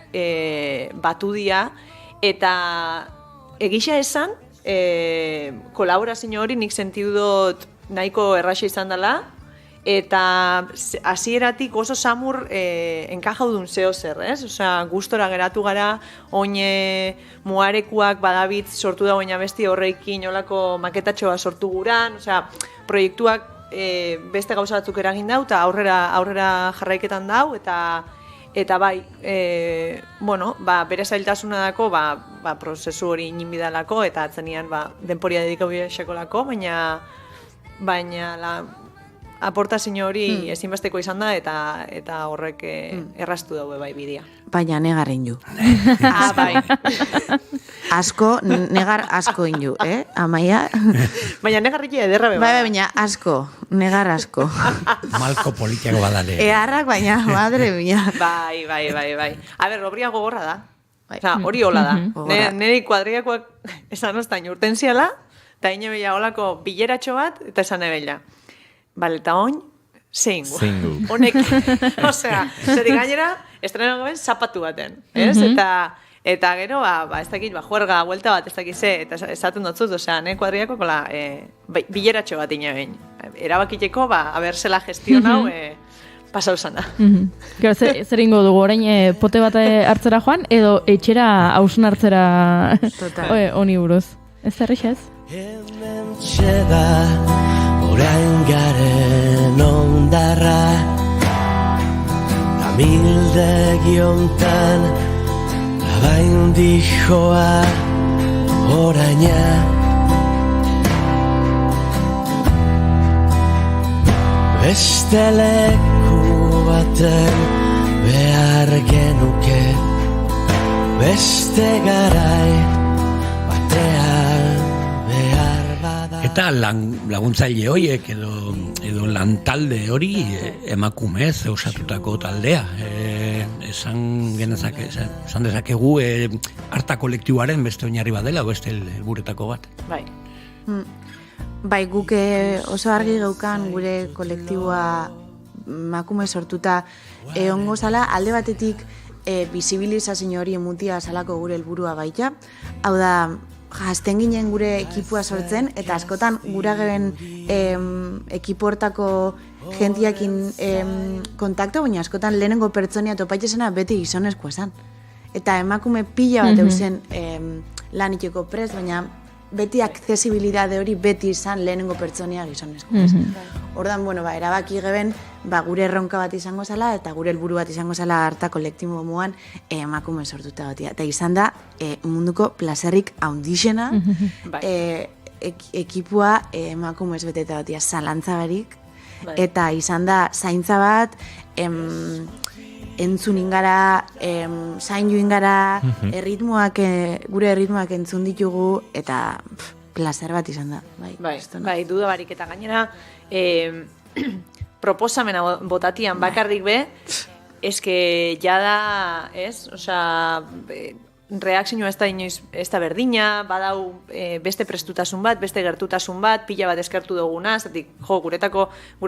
batu dia, eta egisa esan, kolaborazio hori nik sentidu dut nahiko erraxa izan dela, eta hasieratik oso samur enkajaudun zeo zer, ez? Osea, gustora geratu gara, oin muarekuak badabitz sortu da oina besti horreikin olako maketatxoa sortu guran, osea, proiektuak beste gauza batzuk eragin dau, eta aurrera jarraiketan dau, eta bai, bueno, bere zailtasuna dako, prozesu hori inbidalako, eta atzenian denporia dedikau sekolako, baina aportazio hori ezinbesteko izan da, eta horrek erraztu daue bai bidea. Baina negar inju. Bai. Negar asko inju, Amaia? Baina negarrikia ederra beba. Bai, baina negar asko. Malko politiako badale. Eharrak baina, madre mia. Bai. A ber, obria gogorra da. Osa, hori hola da. Neri kuadriakoak esan ostain urten ziala, eta ine bella holako bileratxo bat, eta esan ebella. Bale, eta oin, zeingu. Honek, osea, zerik gainera, estreno gaben zapatu baten, ez? Eta gero, ez dakit, juerga, vuelta bat, ez dakit ze, eta esaten dutzut, osea, kuadriako kola, bileratxo bat ine behin. Erabakiteko, haber zela gestion hau, pasau zana. Gero, zer ingo dugu, orain pote bat hartzera joan, edo etxera hausun hartzera honi buruz. Ez zerrix ez? Hemen txeda, orain garen ondarra, amildegi hontan, labain dijoa oraina. Beste leku baten behar genuke, beste garai batean behar bada. Eta laguntzaile horiek edo lantalde hori emakumez osatutako taldea. Esan dezakegu harta kolektiboaren beste oinarri bat dela, beste helburuetako bat. Bai. Bai, guk oso argi geukan gure kolektiboa emakume sortuta ongo zala, alde batetik bizibilizazio hori emutia salako gure helburua baita. Hau da, jazten ginen gure ekipua sortzen, eta askotan gura geben ekipo hortako jentiakin kontakto, baina askotan lehenengo pertsonia topaitezena beti gizonezkoa esan. Eta emakume pila bat eusen lan iteko prest, baina beti aksesibilidade hori beti izan lehenengo pertsonia gizonezkoa. Ordan, bueno, erabaki geben, gure erronka bat izango zala, eta gure helburu bat izango zala harta kolektibo moan emakume sortuta batia. Eta izan da, munduko plazerrik haundixena, ekipua emakumez beteta batia zalantzabarik, eta izan da, zaintza bat, entzun ingara, zaindu ingara, gure erritmoak entzun ditugu, eta plazer bat izan da. Bai, duda barik, eta gainera, proposamena botatian bakarrik be, eske jada, ez? Osea, reakzioa ez da berdina, badau beste prestutasun bat, beste gertutasun bat, pila bat eskertu duguna, zatik, gure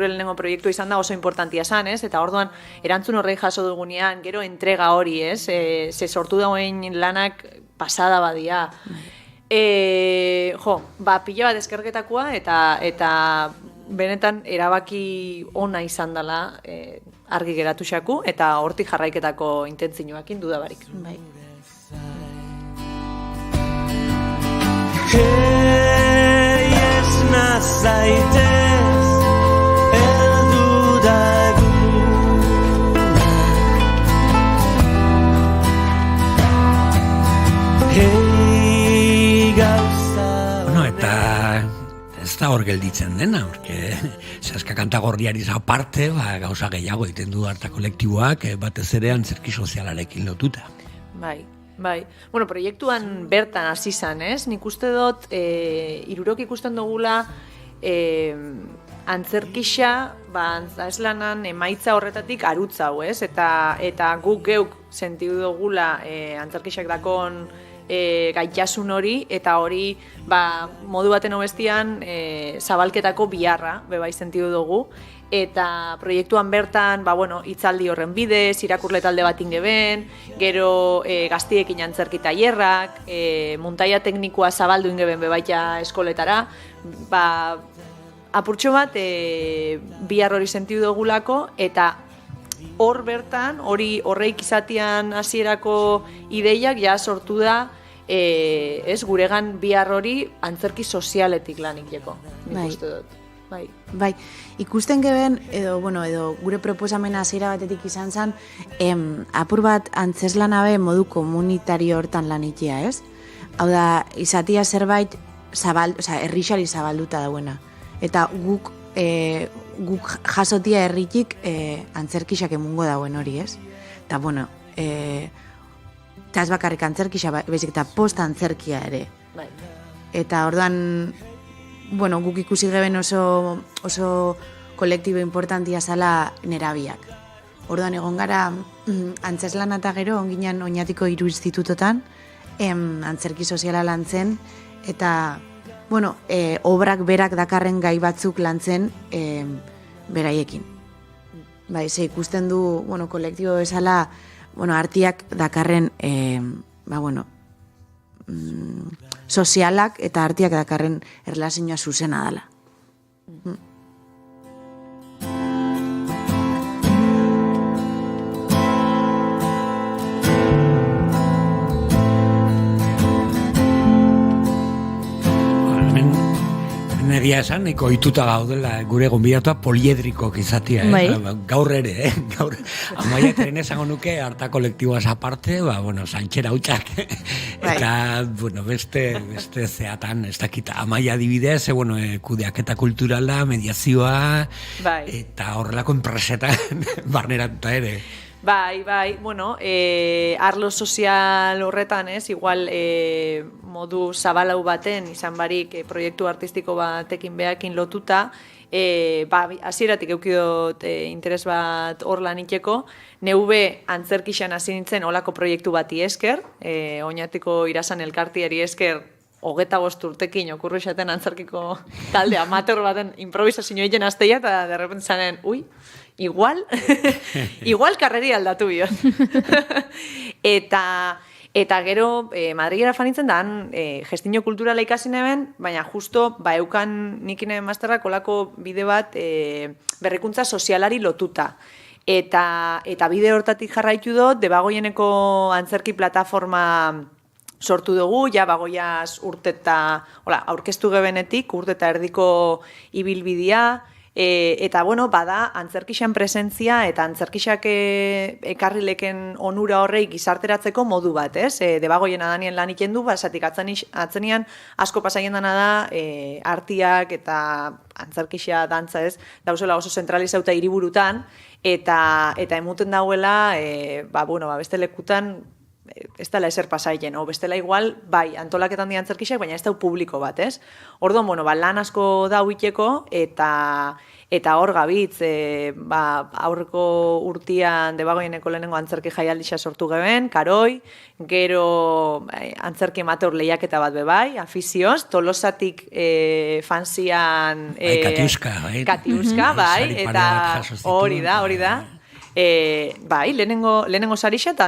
lehenengo proiektu izan da oso importantia zan, ez? Eta orduan, erantzun horrei jaso dugunean, gero entrega hori, ez? Ze sortu dagoen lanak pasada badia. Pila bat eskerketakoa, eta benetan erabaki ona izan dela argi geratu xaku, eta hortik jarraiketako intentzioakin dudabarik. Bai. Hey, esna zaitez, eldu daguna. Hey, gauza. Bueno, eta ez ez da hor gelditzen dena, porque Saska Kantagorriari aparte, gauza gehiago egiten du harta kolektiboak, batez ere antzerki sozialarekin lotuta. Bai. Bueno, proiektuan bertan hasi izan, ez? Nik uste dut, hirurok ikusten dugula, antzerkisa, antzazlanan emaitza horretatik arutza hau, ez? Eta guk geuk sentiu dugula antzerkisak dakon gaitasun hori, eta hori modu baten hobestian zabalketako biharra, bebai sentiu dugu, eta proiektuan bertan, hitzaldi horren bidez, irakurle talde bat ingeben, gero gaztiekin antzerki tailerrak, muntaia teknikoa zabaldu ingeben bebaita eskoletara, apurtxo bat bihar hori sentiu dugulako, eta hor bertan, horreik izatian hasierako ideiak ja sortu da, guregan bihar hori antzerki sozialetik lanik jeko, nik uste dut. Bai, ikusten geben, edo gure proposamena hasiera batetik izan zen, apur bat antzeslanabe modu komunitario hortan lanitia, ez? Hau da, izatia zerbait herrixari zabalduta dauena. Eta guk jasotia herritik antzerkisak emungo dauen hori, ez? Eta, eta ez bakarrik antzerkisa, bezik eta post-antzerkia ere. Eta orduan, guk ikusi geben oso kolektibo importantia zala nerabiak. Orduan egon gara antzeslana eta gero onginan Oñatiko 3 institutotan antzerki soziala lantzen eta obrak berak dakarren gai batzuk lantzen beraiekin. Bai, ze ikusten du kolektibo bezala artiak dakarren sozialak eta artiak dakarren erlazioa zuzena dela. Egia esan, niko ohituta gaudela gure gonbidatua poliedrikok izatea, gaur ere, gaur Amaia tren esango nuke harta kolektiboaz aparte, Santxera hutsak, eta, beste zeatan, ez dakit, Amaia adibidez, kudeaketa kulturala, mediazioa, eta horrelako enpresetan barneratuta ere. Bai, arlo sozial horretan, igual modu zabalau baten izan barik proiektu artistiko batekin behakin lotuta, hasieratik eukidot interes bat hor laniteko, neube antzerkixan hasi nintzen olako proiektu bati esker, Oñatiko Irasan elkartiari esker, 25 urtekin okurru esaten antzerkiko talde amateur baten improvisazio egiten azteia, eta derrepent zanen, igual karreri aldatu bio. Eta gero Madrilera fanitzen da, gestio kulturala ikasi neben, baina justo eukan nikine masterrak olako bide bat berrikuntza sozialari lotuta. Eta bide hortatik jarraitu dut, Debagoieneko antzerki plataforma sortu dugu, bagoiaz urteta, aurkeztu gebenetik, urteta erdiko ibilbidea, eta bada antzerkixan presentzia eta antzerkixak ekarrileken onura horrei gizarteratzeko modu bat, ez? Debagoien adanien lan iten du, esatik atzenian asko pasaien dana da artiak eta antzerkixa dantza, ez? Dauzela oso zentralizauta hiriburutan, eta emuten dauela, beste lekutan ez dela eser pasaien, bestela igual, antolaketan di antzerkixak, baina ez da publiko bat, ez? Orduan, lan asko da huiteko, eta hor gabitz, aurreko urtian Debagoieneko lehenengo antzerki jaialdixa sortu geben, Karoi, gero antzerki amateur lehiaketa bat bebai, afizioz, Tolosatik fanzian... Katiuska, eta hori da. Lehenengo sarixa eta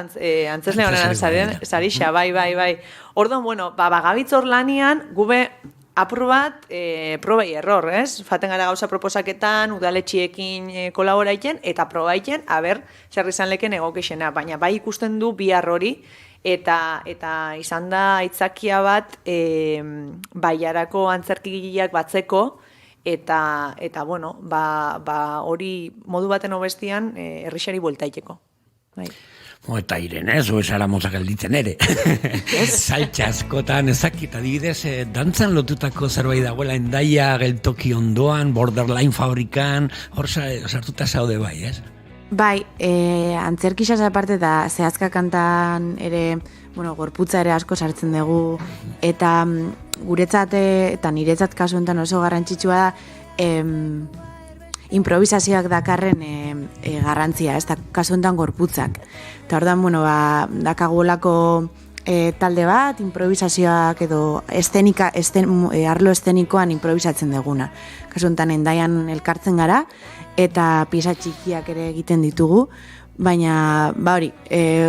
antzesle honen sarixa, bai. Orduan, gabitz hor lanian, gube apur bat probai error, ez? Faten gara gauza proposaketan, udaletxiekin kolaboraiten, eta probaiten, zer izan leken egokixena, baina bai ikusten du bihar hori, eta izan da aitzakia bat baiarako antzerkigileak batzeko, eta hori modu baten hobestian herrixari bueltaiteko. Eta Irene, zu esara mozak gelditzen ere. Saltxa askotan, ezakit, adibidez, dantzan lotutako zerbait dagoela Hendaia geltoki ondoan, Borderline fabrikan, hor sartuta zaude bai, ez? Bai, antzerkisaz aparte eta zehazka kantan ere, gorputza ere asko sartzen dugu, eta guretzat eta niretzat kasu enten oso garrantzitsua da, improvisazioak dakarren garrantzia, ez da kasu enten gorputzak. Eta ordan, dakagolako talde bat, improvisazioak edo arlo eszenikoan improvisatzen duguna. Kasu enten Hendaian elkartzen gara, eta pieza txikiak ere egiten ditugu, baina,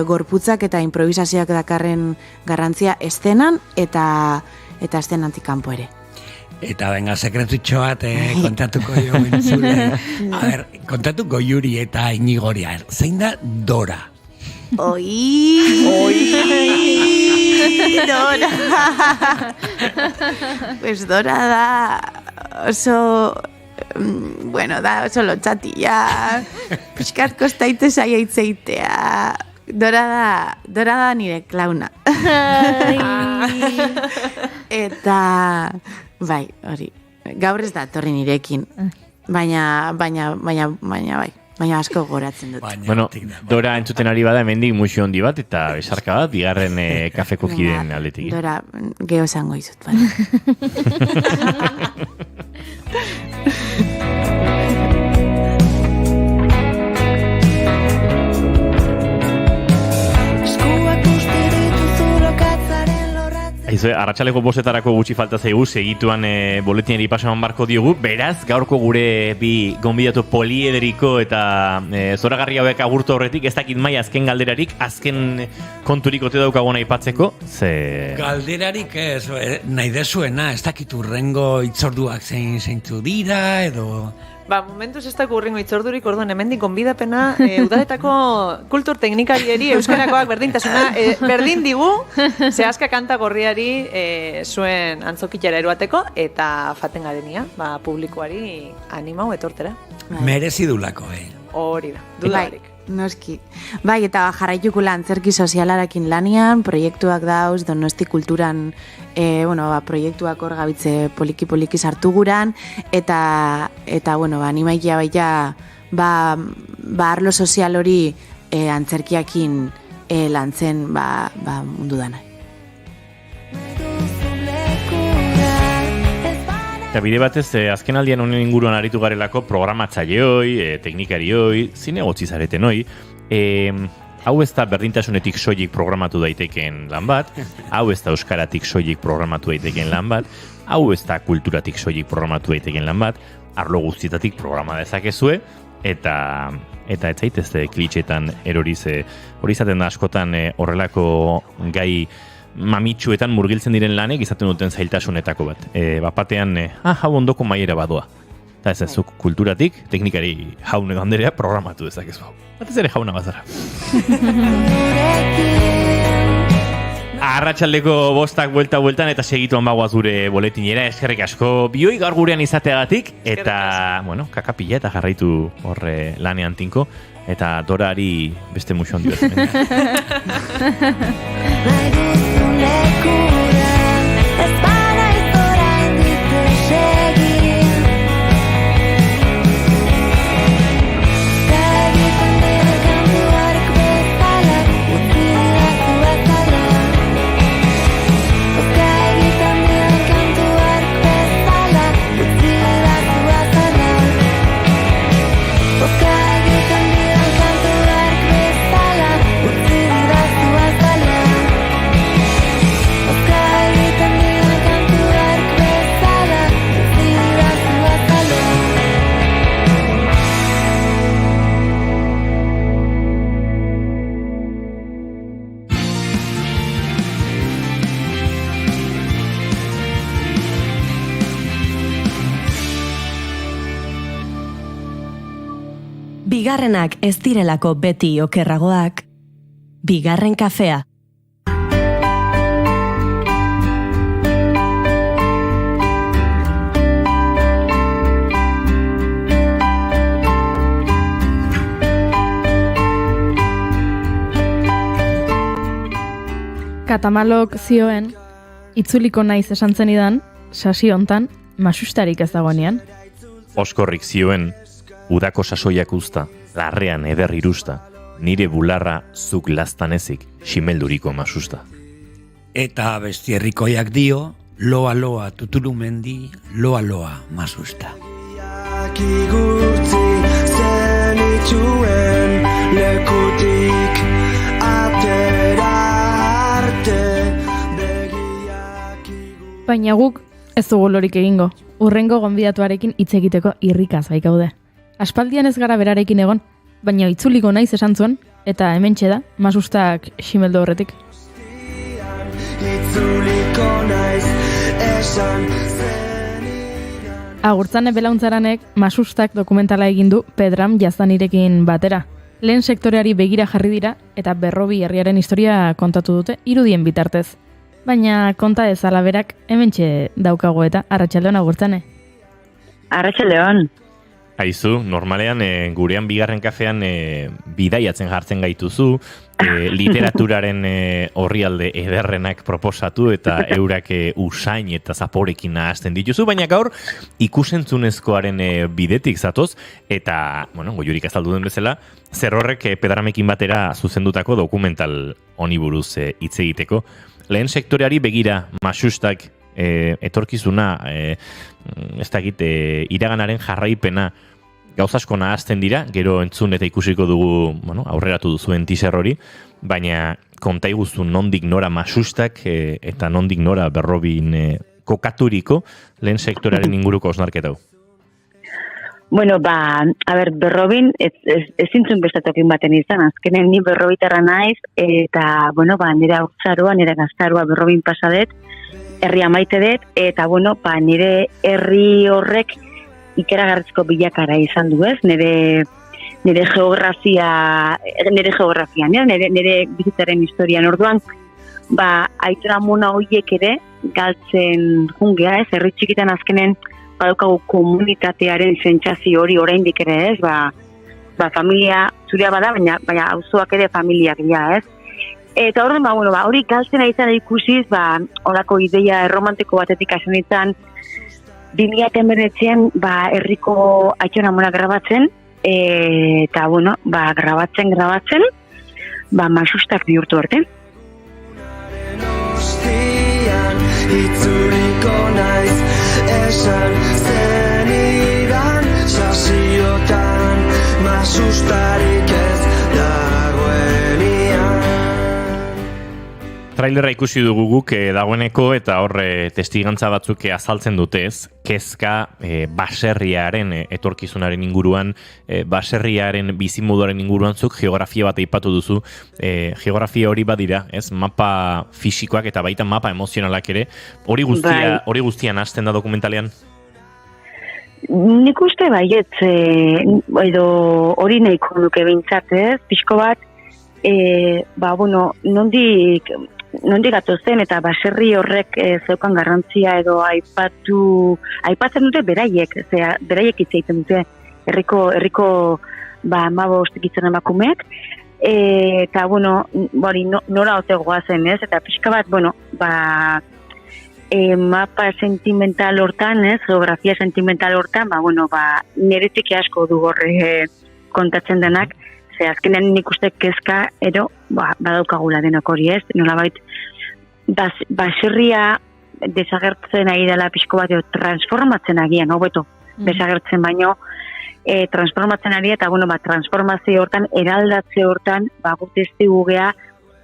gorputzak eta improvisazioak dakarren garrantzia eszenan eta eszenantik kanpo ere. Eta venga, sekretutxo bat kontatuko jo entzule. A ber, kontatuko Juri eta Inigoria. Zein da Dora? Dora. Pues Dora da oso... da oso lotxatila, pixkat kostaite saia itzeitea. Dora da nire klauna. Eta, bai, hori, gaur ez da torri nirekin, baina asko goratzen dut. Bueno, Dora entzuten ari bada hemendik muxio handi bat, eta besarka bat, bigarren kafeko kiden aldetik. Dora, geho zango izut, bai. Aizue, arratsaleko bostetarako gutxi falta zaigu, segituan boletinari pasaman barko diogu, beraz, gaurko gure bi gonbidatu poliederiko eta zoragarri hauek agurtu horretik, ez dakit mai azken galderarik, azken konturik ote daukagun aipatzeko, ze... Galderarik ez, nahi dezuena, ez dakit urrengo itzorduak zeintzu dira, edo... Momentuz ez dago urrengo itzordurik, orduan hemendik gonbidapena udaletako kultur teknikarieri euskarakoak berdintasuna berdin digu, zehazka kanta gorriari zuen antzokitara eruateko eta faten garenia, publikoari animau etortera. Merezi dulako, Hori da, dudarik. Noski. Bai, eta jarraituko antzerki sozialarakin lanian, proiektuak dauz, Donosti kulturan, proiektuak hor gabitze poliki sartu guran, eta animaikia baita, arlo sozial hori antzerkiakin lantzen, mundu dana. Eta bide batez, azken aldian honen inguruan aritu garelako programatzaileoi, teknikarioi, zinegotzi zaretenoi, hau ez da berdintasunetik soilik programatu daitekeen lan bat, hau ez da euskaratik soilik programatu daitekeen lan bat, hau ez da kulturatik soilik programatu daitekeen lan bat, arlo guztietatik programa dezakezue, eta ez zaitezte klitxetan eroriz, hori izaten da askotan horrelako gai mamitsuetan murgiltzen diren lanek izaten duten zailtasunetako bat. Bapatean, hau ondoko maiera badoa. Eta ez zuk kulturatik, teknikari jaune ganderea programatu dezakezu. Batez ere jauna bazara. Arratsaldeko bostak bueltan eta segituan bagoaz gure boletinera, eskerrik asko bioi gaur gurean izateagatik, eta, kakapila eta jarraitu horre lanean tinko, eta Dorari beste muxo handi Bigarrenak ez direlako beti okerragoak, bigarren kafea. Katamalok zioen, itzuliko naiz esan zenidan, sasi hontan, masustarik ez dagoenean. Oskorrik zioen, udako sasoiak usta, larrean eder irusta, nire bularra zuk lastanezik, ximelduriko masusta. Eta bestierrikoiak dio, loa loa tutulumendi, loa loa masusta. Igurtzi zenituen lekutik atera arte Baina guk ez dugu lorik egingo. Urrengo gonbidatuarekin hitz egiteko irrikaz baikaude. Aspaldian ez gara berarekin egon, baina itzuliko naiz esan zuen, eta hementxe da, masustak ximeldu horretik. itzuliko naiz esan Agurtzane belauntzarenek masustak dokumentala egin du Pedram Jazanirekin batera. Lehen sektoreari begira jarri dira eta Berrobi herriaren historia kontatu dute irudien bitartez. Baina konta ez alaberak hementxe daukago eta Arratsaldeon Agurtzane. Arratsaldeon. Aizu, normalean gurean bigarren kafean bidaiatzen jartzen gaituzu, literaturaren orrialde ederrenak proposatu eta eurak usain eta zaporekin nahazten dituzu, baina gaur ikusentzunezkoaren bidetik zatoz, eta, bueno, goiurik azaldu den bezala, zer horrek Pedramekin batera zuzendutako dokumental honi buruz hitz egiteko. Lehen sektoreari begira masustak etorkizuna, ez dakit, iraganaren jarraipena gauzasko nahazten dira, gero entzun eta ikusiko dugu, bueno, aurreratu duzuen teaser hori, baina konta iguzu nondik nora masustak eta nondik nora Berrobin kokaturiko lehen sektorearen inguruko osnarketa hau. Bueno, a ber, Berrobin ezintzun bestatokin baten izan, azkenen ni berrobitarra naiz, eta, bueno, nire haurtzaroa, nire gaztaroa Berrobin pasadet, herria maite dut, eta, bueno, nire herri horrek ikeragarrizko bilakara izan du, ez? Nire geografia, nire bizitzaren historian orduan, Aitor Amona horiek ere galtzen jungea, ez? Herri txikitan azkenen badaukagu komunitatearen sentsazio hori oraindik ere, ez? Familia zurea bada, baina auzoak ere familiak dira, ez? Eta orduan, hori galtzen ari zara ikusiz, horako ideia erromantiko batetik hasen izan, 2019an herriko Aitor Amona grabatzen, eta, grabatzen, masustak bihurtu arte. itzuliko naiz esan zenidan sasiotan masustarik ez dagoenian. Trailera ikusi dugu guk dagoeneko eta horre testigantza batzuk azaltzen dutez, kezka baserriaren etorkizunaren inguruan, baserriaren bizimoduaren inguruan zuk geografia bat aipatu duzu, geografia hori badira, ez? Mapa fisikoak eta baita mapa emozionalak ere, hori guztian hasten da dokumentalean? Nik uste baiet, edo hori nahiko nuke bintzat, ez? Pixko bat, nondik gatozen eta baserri horrek zeukan garrantzia edo aipatzen dute beraiek hitz egiten dute herriko 15 gitzon emakumeak eta nora ote goazen, ez? Eta pixka bat, mapa sentimental hortan, ez? Geografia sentimental hortan, niretik asko du horre kontatzen denak. Azkenean nik uste kezka ero badaukagula denok hori, ez? Nolabait baserria desagertzen ari dela pixko bat transformatzen agian, hobeto desagertzen baino transformatzen ari eta transformazio hortan, eraldatze hortan gutezti gugea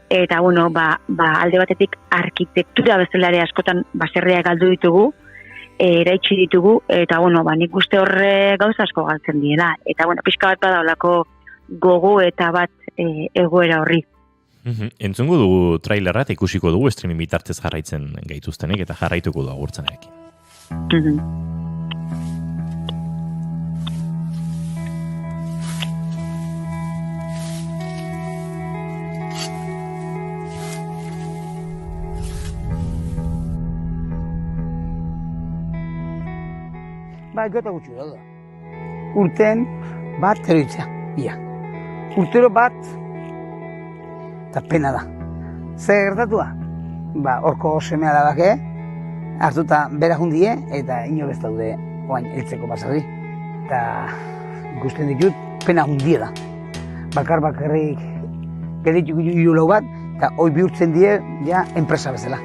eta alde batetik arkitektura bezalare askotan baserria galdu ditugu, eraitsi ditugu eta nik uste horre gauza asko galtzen diela eta pixka bat badaulako gogo eta bat egoera horri. Entzungo dugu trailerra eta ikusiko dugu streaming bitartez jarraitzen gaituztenek eta jarraituko du Agurtzanerekin. Gota gutxu da. Urten bat zeroitza, ia. Urtero bat, eta pena da. Zer gertatua? horko seme alabake, hartuta bera jundie, eta ino ez daude oain heltzeko baserri. Eta ikusten ditut, pena hundie da. Bakarrik geditu hiru lau bat, eta hoi bihurtzen die, ja, enpresa bezala.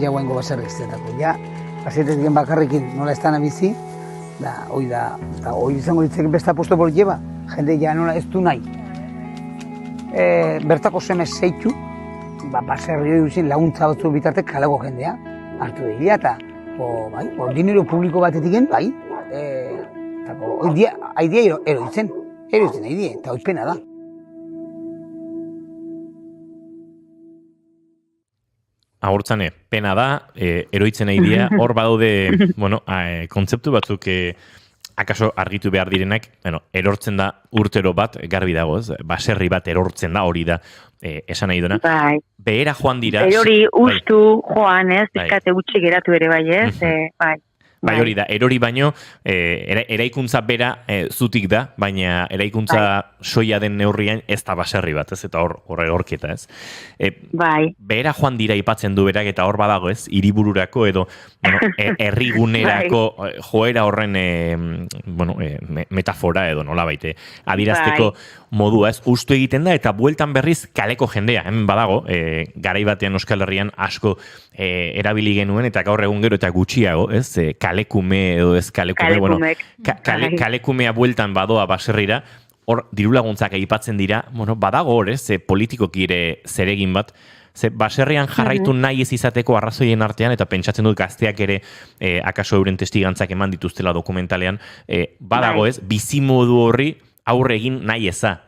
Ja, guaingo baserri ez zetako. Ja, pazientez dien bakarrikin nola ez dana bizi, da, eta hoi izango ditzeken besta posto bol lleba, jende ja nola ez du nahi. Bertako seme zeitu, baserri hori guzien laguntza batzu bitartek kalago jendea, hartu dira, eta dinero publiko batetik bai, haidea eroitzen, haidea, eta hoizpena da. Agurtzane, pena da, eroitzen haidea, hor badaude, kontzeptu batzuk, akaso argitu behar direnak, erortzen da urtero bat, garbi dago, baserri bat erortzen da, hori da, esan nahi duna. Bai. Behera joan dira... Erori ustu joan ez, bizkate gutxi geratu ere bai ez, bai. Bai, hori da, erori baino, eraikuntza bera zutik da, baina eraikuntza soia den neurrian ez da baserri bat, ez, eta hor erorketa, ez. Bai. Behera joan dira aipatzen du berak, eta hor badago, ez, hiribururako edo herrigunerako joera horren metafora edo nola baite, adirazteko modua, ez, ustu egiten da, eta bueltan berriz kaleko jendea, hemen badago, garai batean Euskal Herrian asko erabili genuen, eta gaur egun gero eta gutxiago, ez, kalekume edo ez kalekume, kalekumea bueltan badoa baserrira, hor dirulaguntzak aipatzen dira, badago hor, ez, politikoki ere zeregin bat, ze baserrian jarraitu nahi ez izateko arrazoien artean, eta pentsatzen dut gazteak ere, akaso euren testigantzak eman dituztela dokumentalean, badago ez, bizimodu horri aurre egin nahi eza,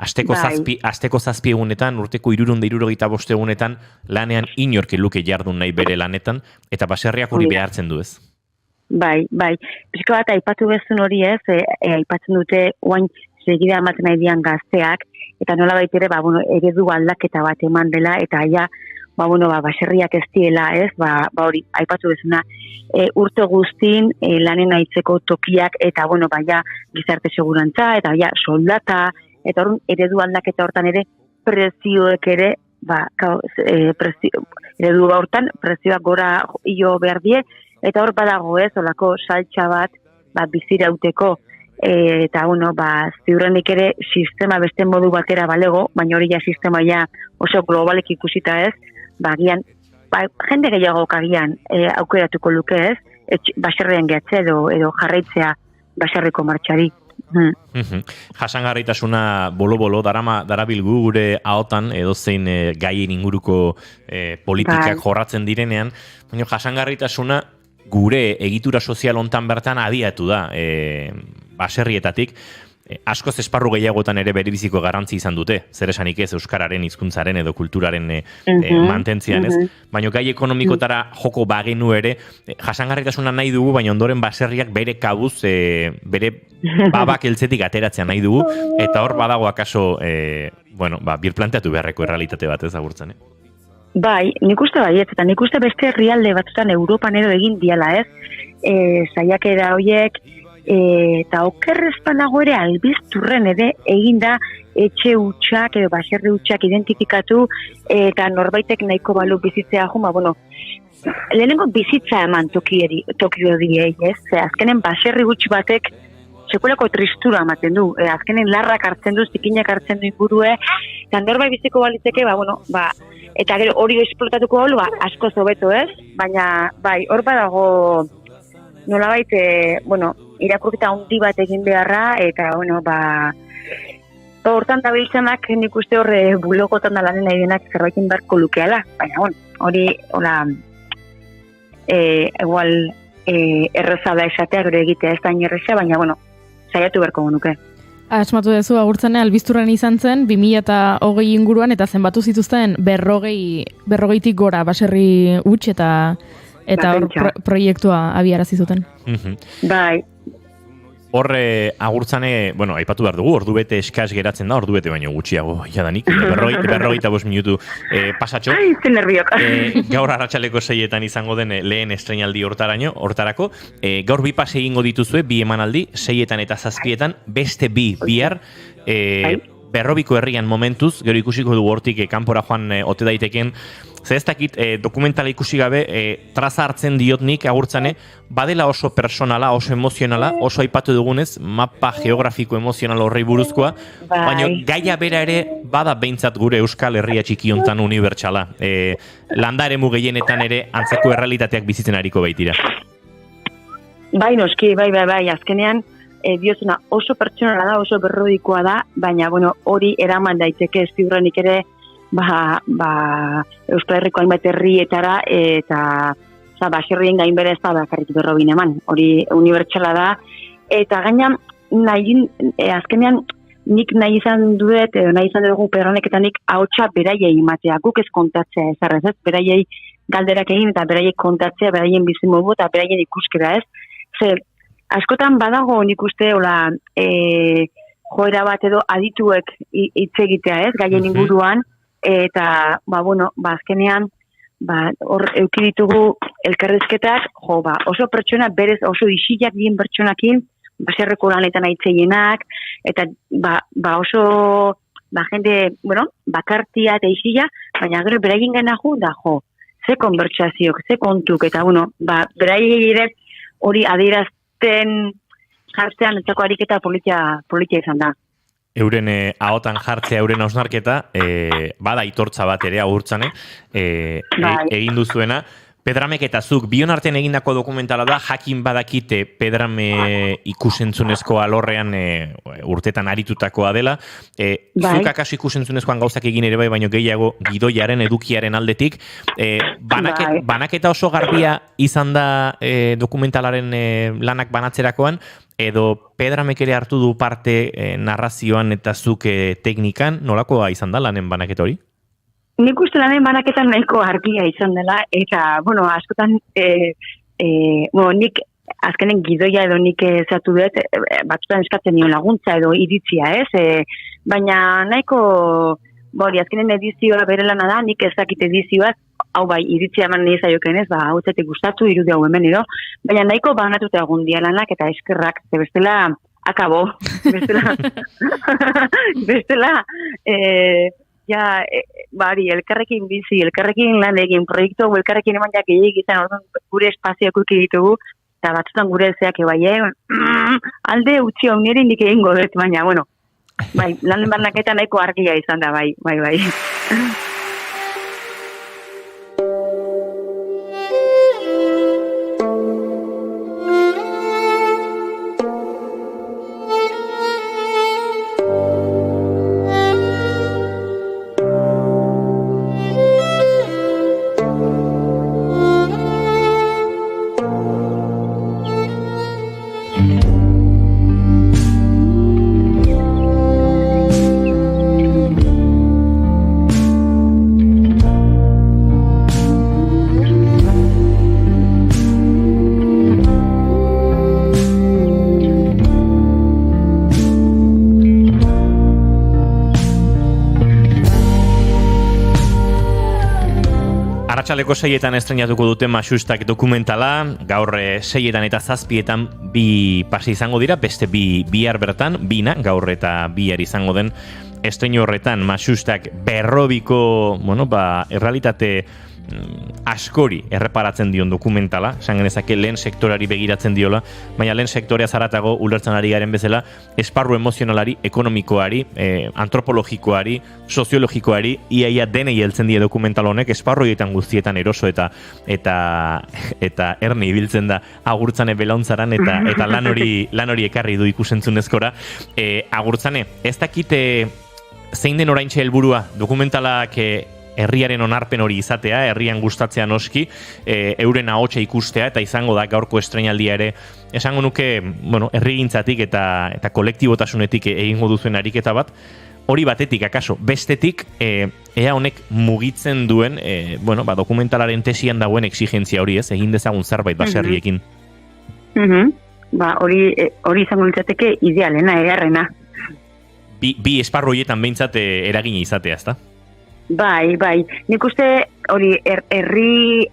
asteko zazpi egunetan, urteko 365 egunetan, lanean inork luke jardun nahi bere lanetan, eta baserriak hori behartzen du ez. Bai. Pixka bat, aipatu bezun hori ez, aipatzen dute oain segida ematen nahi dian gazteak, eta nola baitere, eredu aldaketa bat eman dela, eta ja, baserriak ez diela ez, hori, aipatu bezuna, urte guztin lanen aitzeko tokiak, eta gizarte segurantza, eta soldata, eta horren eredu aldaketa hortan ere prezioek ere eredu hortan prezioak gora jo behar die, eta hor badago ez, olako saltxa bat bizirauteko, eta ziurrenik ere sistema beste modu batera balego, baina hori ja sistema ja oso globalek ikusita ez, gian jende gehiago kagian aukeratuko luke ez, baserrean gehatze edo jarraitzea baserriko martxari. Jasangarritasuna bolo-bolo darabilgu gure ahotan edozein gaien inguruko politikak jorratzen direnean, baina jasangarritasuna gure egitura sozial hontan bertan abiatu da baserrietatik, askoz esparru gehiagotan ere berebiziko garrantzi izan dute, zer esanik ez euskararen, hizkuntzaren edo kulturaren mantentzian ez, baina gai ekonomikotara joko bagenu ere, jasangarritasuna nahi dugu, baina ondoren baserriak bere kabuz, bere babak eltzetik ateratzea nahi dugu, eta hor badago akaso, birplanteatu beharreko errealitate bat ez agurtzen, Bai, nik uste baiet, eta nik uste beste herrialde batzutan Europan edo egin diala ez, saiakera horiek, eta okerrezpanago ere albizturren ere eginda etxe hutsak edo baserri hutsak identifikatu eta norbaitek nahiko balu bizitzea lehenengo bizitza eman tokio diei, ez? Azkenen baserri huts batek sekulako tristura ematen du, azkenen larrak hartzen du, zikinak hartzen du ingurue, eta norbait biziko balitzeke, eta gero hori esplotatuko balu, asko zobeto ez, baina hor badago nolabait, irakurketa handi bat egin beharra, eta, hortan dabiltzenak nik uste horre bulogotan da lanen nahi denak zerbaitin beharko lukeala, baina, hori, igual, erreza da esatea, gero egitea ez da inerreza, baina, saiatu beharko nuke. Asmatu dezu, agurtzene, albizturren izan zen, 2020 inguruan, eta zenbatu zituzten 40 gora baserri huts eta hor proiektua abiarazi zuten. Bai. Horre agurtzane, aipatu behar dugu, ordu bete eskas geratzen da, ordu bete baino gutxiago jadanik, 45 minutu pasatxo. Ai, zen nerviok. Gaur arratsaleko 6etan izango den lehen estreinaldi hortarako. Gaur 2 pase egingo dituzue, 2 emanaldi, 6etan eta 7etan, beste 2 bihar, Berrobiko herrian momentuz, gero ikusiko du hortik kanpora joan ote daiteken, ze ez dakit dokumentala ikusi gabe traza hartzen diot nik agurtzane, badela oso personala, oso emozionala, oso aipatu dugunez, mapa geografiko emozional horrei buruzkoa, baina gaia bera ere bada behintzat gure Euskal Herria txiki hontan unibertsala. Landa eremu gehienetan ere antzeko errealitateak bizitzen ariko baitira. Bai, noski, bai, azkenean, diozuna oso pertsonala da, oso berrodikoa da, baina, bueno, hori eraman daiteke ziurrenik ere, Euskal Herriko hainbat herrietara, eta baserrien gain bere ez da bakarrik berrobin eman, hori unibertsala da, eta gaina, azkenean, nik nahi izan duet, nahi izan dugu Pedronek eta nik ahotsa beraiei matea, guk ez kontatzea ez, beraiei galderak egin eta beraiei kontatzea, beraien bizimodu eta beraien ikuskera ez, ze, askotan badago nik uste, joera bat edo adituek hitz egitea ez, gaien inguruan, eta, azkenean, hor eukiditugu elkarrezketak, oso pertsona berez, oso isilak dien pertsonakin, baserreko lanetan aitzeienak, eta, oso, jende, bakartia eta isila, baina gero beraien gana ze konbertsazioak, ze kontuk, eta, beraien ere hori adierazten jartzean etzako ariketa politia izan da. Euren ahotan jartzea, euren hausnarketa, bada aitortza bat ere agurtzane, egin duzuena. Pedramek eta zuk, bion artean egindako dokumentala da, jakin badakite Pedrame ikusentzunezko alorrean urtetan aritutakoa dela. Zuk akaso ikusentzunezkoan gauzak egin ere bai, baino gehiago gidoiaren, edukiaren aldetik. Banaketa oso garbia izan da dokumentalaren lanak banatzerakoan, edo Pedramek ere hartu du parte narrazioan eta zuk teknikan, nolakoa izan da lanen banaketa hori? Nik uste lanen banaketan nahiko argia izan dela, eta, askotan, nik azkenen gidoia edo nik zatu dut, batzutan eskatzen nion laguntza edo iritzia, ez? Baina nahiko, azkenen edizioa bere lana da, nik ezakit edizioaz, hau bai, iritzia eman nahi zaioken ez, hau zetek gustatu, irudi hau hemen edo, baina nahiko banatuta egun dia lanak eta eskerrak, bestela, akabo, bestela, elkarrekin bizi, elkarrekin lan egin, proiektu elkarrekin eman jak egiten, gure espazioak ditugu, eta batzutan gure zeak bai, alde utzi hau nire indik egingo dut, baina, lan barnaketa nahiko argia izan da, bai. Arratsaleko 6etan estreinatuko dute Maxustak dokumentala, gaur 6etan eta 7etan bi pase izango dira, beste bihar bertan, bina, gaur eta bihar izango den estreinu horretan Maxustak berrobiko, errealitate askori erreparatzen dion dokumentala, esan genezake lehen sektorari begiratzen diola, baina lehen sektorea zaratago ulertzen ari garen bezala, esparru emozionalari, ekonomikoari, antropologikoari, soziologikoari, iaia denei heltzen die dokumental honek, esparroietan guztietan eroso eta erne ibiltzen da agurtzane belaunzaran eta lan hori ekarri du ikusentzunezkora. Agurtzane, ez dakite zein den oraintxe helburua dokumentalak herriaren onarpen hori izatea, herrian gustatzea noski, euren ahotsa ikustea eta izango da gaurko estreinaldia ere. Esango nuke, herrigintzatik eta kolektibotasunetik egingo duzuen ariketa bat, hori batetik akaso, bestetik ea honek mugitzen duen, dokumentalaren tesian dagoen exigentzia hori ez, egin dezagun zerbait baserriekin. Hori izango litzateke idealena, egarrena. Bi esparru horietan behintzat eragina izatea, ezta? Bai. Nik uste hori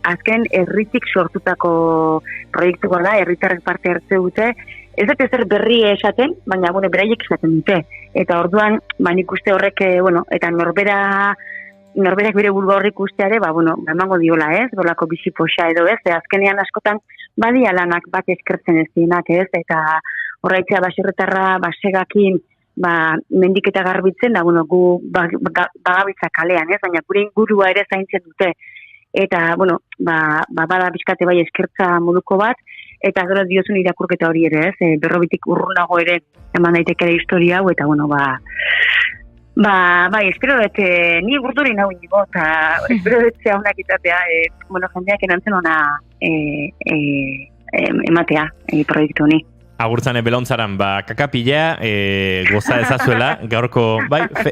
azken herritik sortutako proiektua da, herritarrek parte hartze dute, ez dut ezer berri esaten, baina, bueno, beraiek esaten dute. Eta orduan, nik uste horrek, eta norberak bere burua horrik usteare, emango diola, ez? Bolako bizi poxa edo, ez? Azkenean askotan, badia lanak bat eskertzen ez dienak, ez? Eta horraitzea baserretarra, basegakin, mendik eta garbitzen, da, gu bagabitza kalean, ez? Baina gure ingurua ere zaintzen dute. Eta, bada bizkate bai eskertza moduko bat, eta gero diozun irakurketa hori ere, ez? Berrobitik urrunago ere eman daitekere historia hau, eta, espero dut, ni urduri nahi nigo, eta espero dut zea honak izatea, jendeak enantzen ona ematea proiektu honi. Agurtzane Belauntzaran, kakapila, goza ezazuela, gaurko,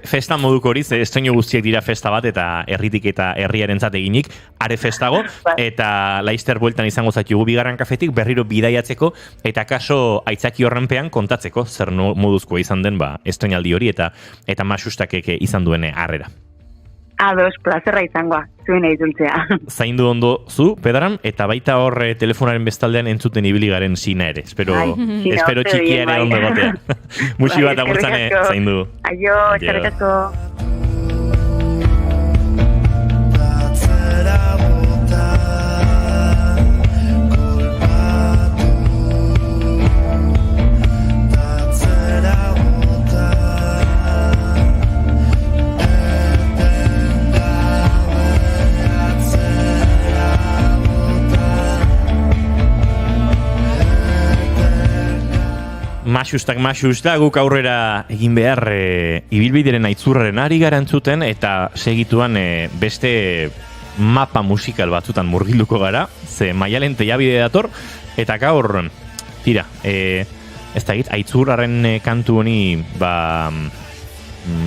festa moduko hori, estoino guztiek dira festa bat, eta herritik eta herriaren eginik, are festago, eta laister bueltan izango zatiugu bigarren kafetik, berriro bidaiatzeko, eta kaso aitzaki horrenpean kontatzeko, zer moduzkoa izan den, estoinaldi hori, eta masustakek izan duen harrera. Ados, plazerra izangoa, zuen eduntzea. Zaindu ondo zu, Pedran, eta baita hor telefonaren bestaldean entzuten ibili garen sina ere. Espero txikia ere ondo batea. Musi bat agurtzane, zaindu. Aio, eskerrik asko. Maxustak guk aurrera egin behar ibilbideren aitzurraren ari garantzuten eta segituan beste mapa musikal batzutan murgilduko gara, ze Maialen Tellabide dator, eta gaur, tira, ez da egit, aitzurraren kantu honi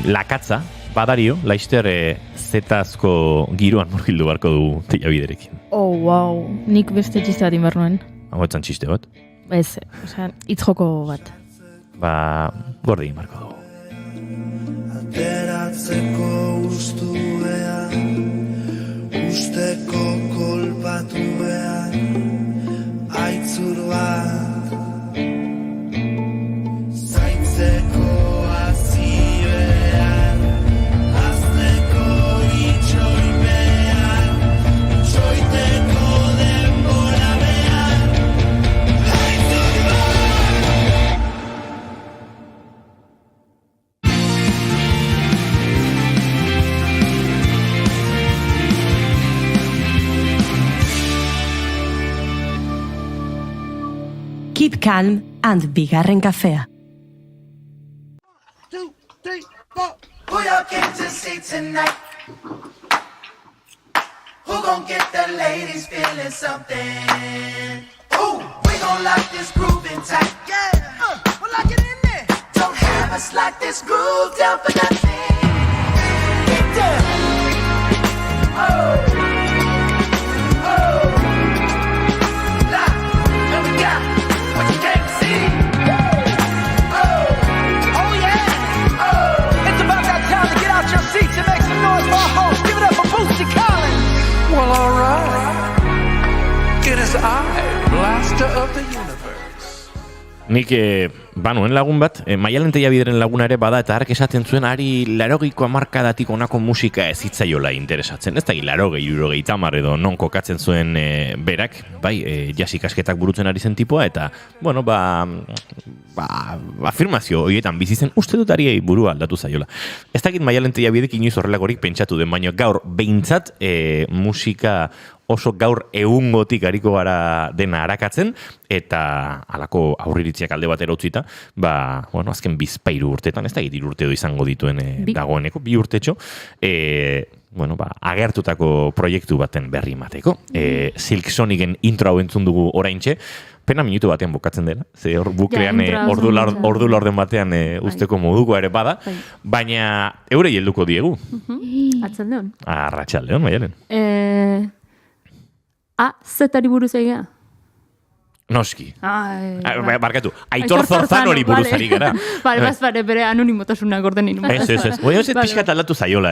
lakatza, badario, laister zetazko giroan murgildu barko du Tellabiderekin. Oh, wow, nik beste txiste bat inbar nuen. Hau etzan txiste bat? Ez, itzjoko bat. Gorde egin barko dugu. Ateratzeko ustuean, usteko kolpatuean, aitzur bat, zaintzeko aziean, azteko itxoimean, itxoiteko denbora behan, aitzur bat! Keep calm and bigarren kafea. 2, 3, 4. Who y'all came to see tonight? Who gon' get the ladies feeling something? Ooh, we gon' lock this groove in tight. Yeah, we'll lock it in there. Don't have us lock this groove down for nothing. Get down. Oh. Well, all right. It is I, Blaster of the Universe. Nik banuen lagun bat, Maialen Tellabideren laguna ere bada, eta hark esaten zuen ari 80ko hamarkadatik honako musika ez hitzaiola interesatzen. Ez da 80, 70 edo non kokatzen zuen berak, jazz ikasketak burutzen ari zen tipua, eta, bueno, afirmazio horietan bizi zen uste dut ariei burua aldatu zaiola. Ez dakit Maialen Tellabidek inoiz horrelakorik pentsatu den, baina gaur behintzat musika oso gaur egungotik ariko gara dena arakatzen, eta halako aurriritziak alde batera utzita, azken bizpairu urtetan, ez da egit urte izango dituen dagoeneko, 2 urtetxo, agertutako proiektu baten berri mateko. Silk Sonicen intro hau entzun dugu oraintxe, pena minutu batean bukatzen dela, ze hor buklean ordu laurden batean usteko moduko ere bada, baina eurei helduko diegu. Atzaldeon. Arratsaldeon, Maialen. Zetari buruz egia? Noski. Barkatu, Aitor Aitor Zorzanori buruz ari gara. Bale, bazpare, bere anonimotasunak orden nire. Ez. Oia, ez pixkat aldatu zaiola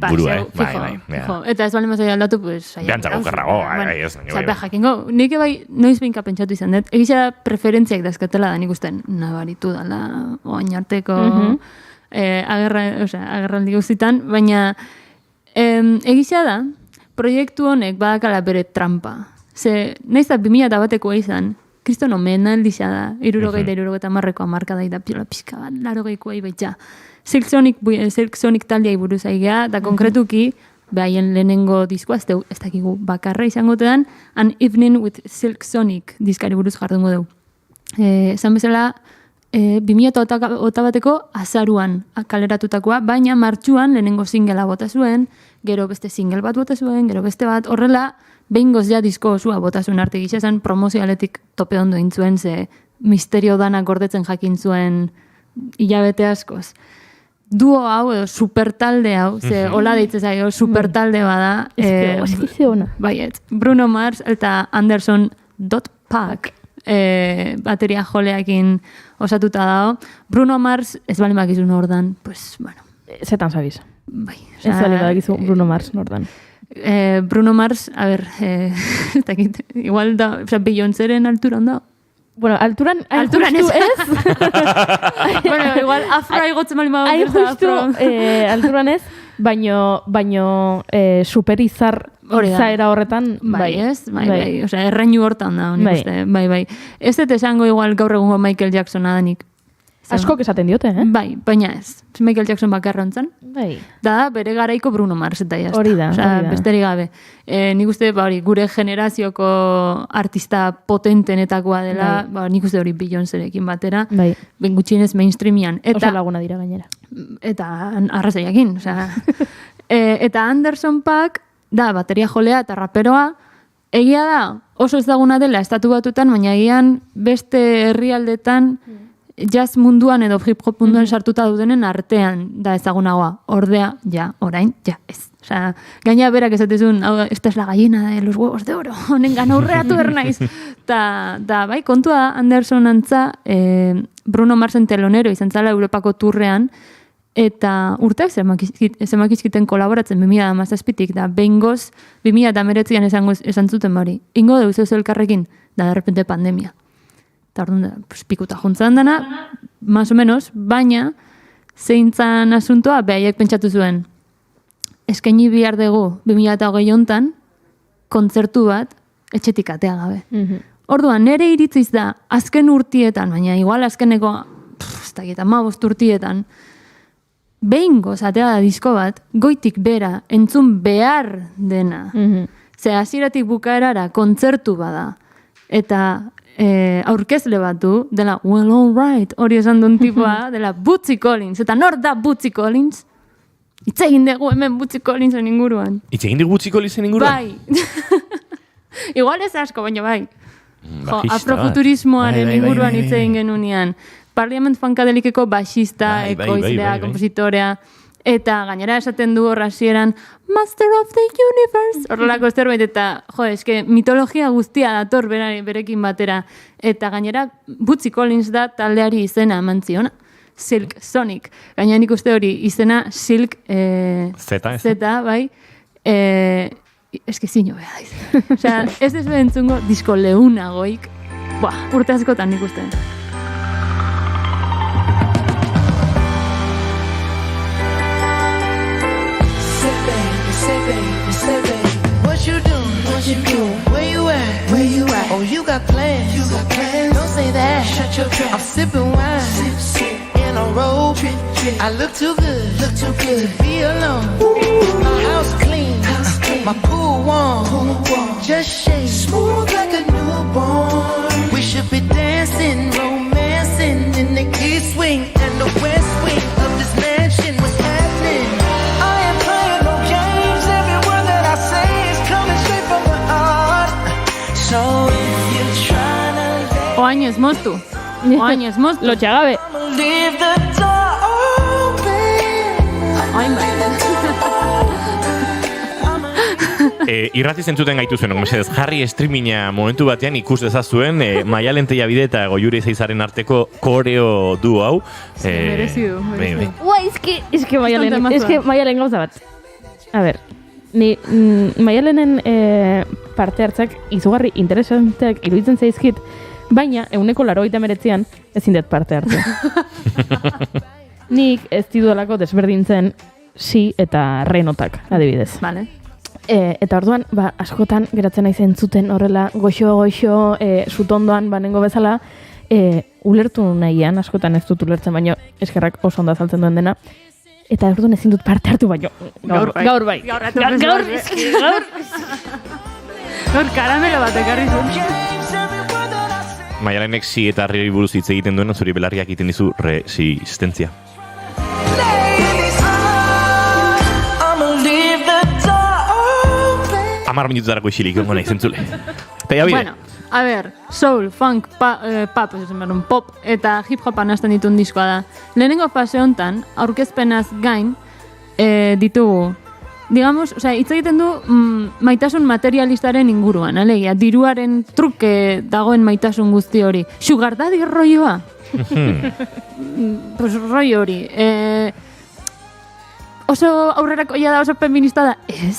burua, Bai. Eta ez bale mazai aldatu, pues... Behantzako kerrago, ez. Jakingo, nik bai noiz behinka pentsatu izan dut. Egizia preferentziak dazkatela da nik usten nabaritu dala, oain arteko agerraldi guztitan, baina egizia da, proiektu honek badakala bere trampa. Ze, nahiz da 2001ko izan, kriston omena eldisa da, 60 marreko amarka da piola pixka bat, 80koa ibaitza. Silk Sonic taldeai buruz aigea, da konkretuki, behaien lehenengo diskoa, ez dakigu bakarra izango tedan, An Evening with Silk Sonic diskari buruz jardungo dugu. Esan bezala, 2001ko azaruan kaleratutakoa, baina martxuan lehenengo singela bota zuen, gero beste single bat bota zuen, gero beste bat, horrela, behingoz ja disko osua bota zuen arte gisa zen, promozioaletik tope ondo intzuen, ze misterio danak gordetzen jakin zuen hilabete askoz. Duo hau, edo supertalde hau, ze hola deitzen zaio, supertalde bada. Eskize ona. Baiet. Bruno Mars eta Anderson Paak bateria joleakin osatuta dago. Bruno Mars, ez bali makizun ordan, pues, bueno. Zetan zabiz. Bai. Ez bali makizu Bruno Mars ordan. Bruno Mars, a ver, igual da, Beyoncéren alturan da. Bueno, alturan ez. Bueno, igual afroa igotzen bali mago. Alturan ez, baino superizar izaera horretan, bai. Bai. Osea, errainu hortan da, honik uste, bai. Ez dut esango igual gaur egungo Michael Jacksona danik. Askok esaten diote, Bai, baina ez. Michael Jackson bakarra ontzan. Bai. Da, bere garaiko Bruno Mars eta jazta. Hori da. Besterik gabe. Nik uste, gure generazioko artista potentenetakoa dela, nik uste hori Beyoncérekin batera. Bai. Ben gutxienez mainstreamian. Oso laguna dira gainera. Eta arrazaiakin, eta Anderson Paak, da, bateria jolea eta raperoa, egia da, oso ezaguna dela estatu batutan, baina egian beste herrialdetan jazz munduan edo hip-hop munduan sartuta daudenen artean da ezagunagoa. Ordea, orain, ez. Osea, gaina berak esatezun, esta es la gallina de los huevos de oro, honen gana urreatu ernaiz. Da, bai, kontua Anderson antza, Bruno Marsen telonero izan zala Europako turrean, eta urteak zemakizkiten kolaboratzen 2017-tik, da, behingoz 2019an esan zuten bari. Ingo deuz ez elkarrekin, da, derrepente pandemia. Eta orduan da, pikuta juntzan dana, más o menos, baina zeintzan asuntoa behaiek pentsatu zuen. Eskaini bihar dugu 2020 hontan kontzertu bat etxetik atea gabe. Orduan, nere iritziz da, azken urtietan, baina igual azkeneko, ez dakit, 15 urtietan, behingoz atea da disko bat, goitik bera, entzun behar dena. Ze hasieratik bukaerara kontzertu bada, eta aurkezle bat du, dela well all right, hori esan duen tipua, dela Bootsy Collins, eta nor da Bootsy Collins? Itzegin dugu hemen Bootsy Collinsen inguruan. Itzegin dugu Bootsy Collinsen inguruan? Bai. Igual ez asko, baina bai. Afrofuturismoaren inguruan itzegin genunean. Parliament Funkadelikeko basista, ekoizlea, kompositorea, eta gainera esaten du horrazieran Master of the Universe, horrelako zerbait, eta eske mitologia guztia dator berekin batera, eta gainera Bootsy Collins da taldeari izena eman ziona, Silk Sonic, gainera nik uste hori izena Silk Zeta, bai, eske zino beha daiz. Osea, ez ez behentzungo disko leunagoik, urte askotan nik uste. Say, baby, what you doing? Where you at? Oh, you got plans. Don't say that. Shut your trap. I'm sipping wine. Sip. In a robe. I look too good. To be alone. My house clean. My pool warm. Just shake. Smooth like a newborn. We should be dancing, romancing in the east wing and the west wing of this mansion. What's happening? Oain ez moztu. Lotxagabe. Oain bai. Irrati zentzuten gaitu zuen, mesedez, jarri streaminga momentu batean ikus dezazuen Maialen Tellabide eta Goiuri Zeizaren arteko koreo du hau. Merezi du. Bai. Eske Maialen gauza bat. A ber, ni Maialenen parte hartzak izugarri interesanteak iruditzen zaizkit, baina 189an ezin dut parte hartu. Nik ez didolako desberdintzen si eta renotak, adibidez. Vale. Eta orduan, askotan geratzen nahi zentzuten horrela goxo, zutondoan banengo bezala, ulertu nahian, askotan ez dut ulertzen, baino eskerrak oso ondo azaltzen duen dena. Eta orduan ezin dut parte hartu, baino gaur bai. Gaur karamelo bat ekarri zuen. Maialenek si eta arriari buruz hitz egiten duen, zuri belarriak egiten dizu resistentzia. Amar minututarako isilik, ongo nahi, zentzule. Bueno, a ver, soul, funk, pop eta hip-hopan hasten ditun diskoa da. Lehenengo fase hontan, aurkezpenaz gain, ditugu. Digamos, hitz egiten du maitasun materialistaren inguruan, alegia, diruaren truke dagoen maitasun guzti hori. Sugar daddy rolloa? Pues rollo hori. Oso aurrerakoia da, oso feminista da? Ez.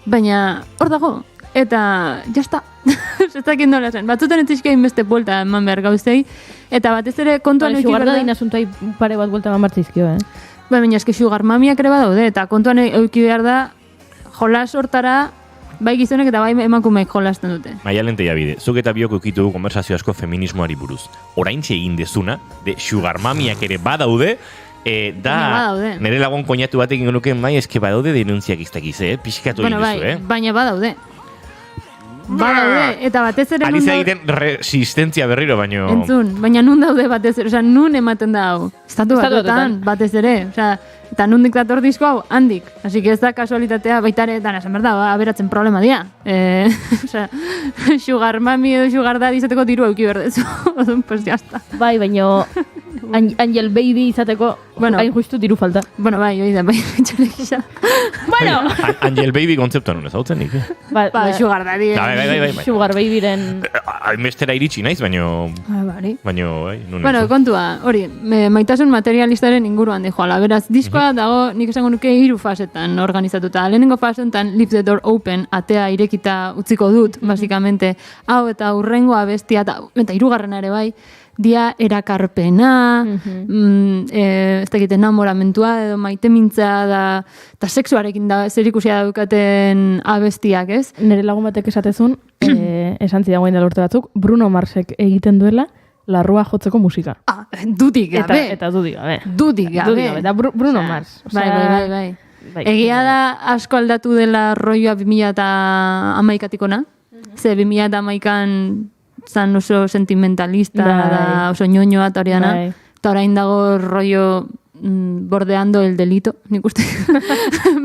Baina, hor dago. Eta, jazta. Zestakin nola zen. Batzutan entzizkein beste buelta eman behar gauzei. Eta batez ere kontuan euki behar da. Sugar daddy nasuntai pare bat buelta eman bartzizkio, Baina eske sugar mamiak ere badaude, eta kontuan euki behar da, jolas hortara, bai gizonek eta bai emakumeek jolasten dute. Maialen Tellabide, zuk eta biok eukitugu konversazio asko feminismoari buruz. Oraintxe egin dezuna, de sugar mamiak ere badaude, nire lagun koinatu batekin genuke, eske badaude denuntziak iztakiz, pixkatu egin duzu, Baina badaude. Eta batez ere Aliza egiten resistentzia berriro, baino... Entzun, baina nun daude batez ere, nun ematen da hau. Estatu batuetan, batez ere, eta nun diktator disko hau, handik. Así que ez da kasualitatea, baitare, dana, esan berda, aberatzen problema dia. Sugar mami edo sugar daddy izateko diru auki berdezu. Odun, pues jazta. Bai, baino... Angel baby izateko, hain justu diru falta. Bueno, bai, oida, bai, bitxarek isa. Bueno! Angel baby kontzeptua non ezautzen nik. Ba, sugar daddy. Bai. Sugar babyren... Hainbestera iritsi naiz, baino... Bari. Baino, bai, nun Bueno, kontua, hori, maitasun materialistaren inguruan dijoala. Beraz, diskoa dago, nik esango nuke 3 fasetan organizatuta. Lehenengo fasetan, Leave the Door Open, atea irekita utziko dut, basikamente. Hau eta urrengo abestia, eta 3. ere bai, dia erakarpena, ez dakit enamoramentua edo maite mintza da, eta sexuarekin da, zer ikusia daukaten abestiak, ez? Nire lagun batek esatezun, esan zidagoen dela urte batzuk, Bruno Marsek egiten duela larrua jotzeko musika. Dudik gabe. Eta dudik gabe. Dudik gabe. Eta Bruno Mars. Bai. Egia da asko aldatu dela rolloa 2011-atikona, ze 2011an zan oso sentimentalista, da oso ñoñoa eta hori dana. Eta orain dago rollo bordeando el delito, nik uste.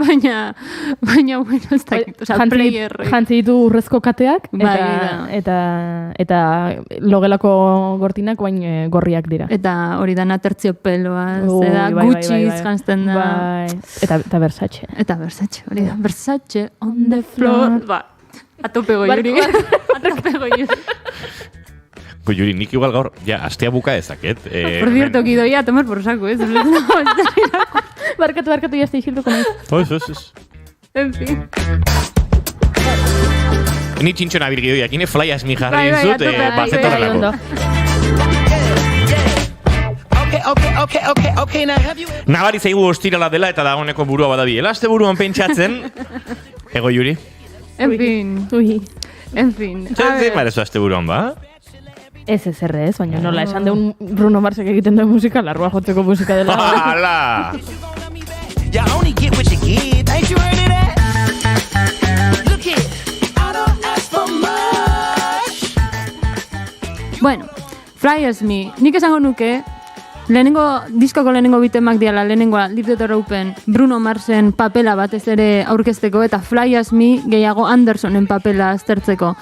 baina, bueno, ez dakit. Jantzi ditu urrezko kateak, eta logelako gortinak bain gorriak dira. Eta hori dana tertziopeloa, zeda gutxiz jantzten da. Eta Versace. Hori da, Versace on the floor. Atope Goiuri. Goiuri, nik igual gaur, astea buka ezaket. Por cierto, kidoia tomar por saco, ez? Barkatu, jazte isiltuko nahi. Ez. En fin. Ni txintxona birgidoiak, ine flyas mi jarri dizut, bazetorrelako. Okay, now have you... Nabari zaigu ostirala dela eta dagoeneko burua badabiela. Aste buruan pentsatzen. Ego, Juri? En fin. Zer marezu aste buruan, ba? Ez, baina nola esan deun Bruno Marsek egiten duen musika, larrua jotzeko musika dela. Hala! You only get what you get, ain't you heard of that? Look it, I don't ask for much. Bueno, Fly As Me, nik esango nuke, diskoko lehenengo bitemak diala, lehenengoa Leave the Door Open, Bruno Marsen papela batez ere aurkezteko, eta Fly As Me gehiago Andersonen papela aztertzeko.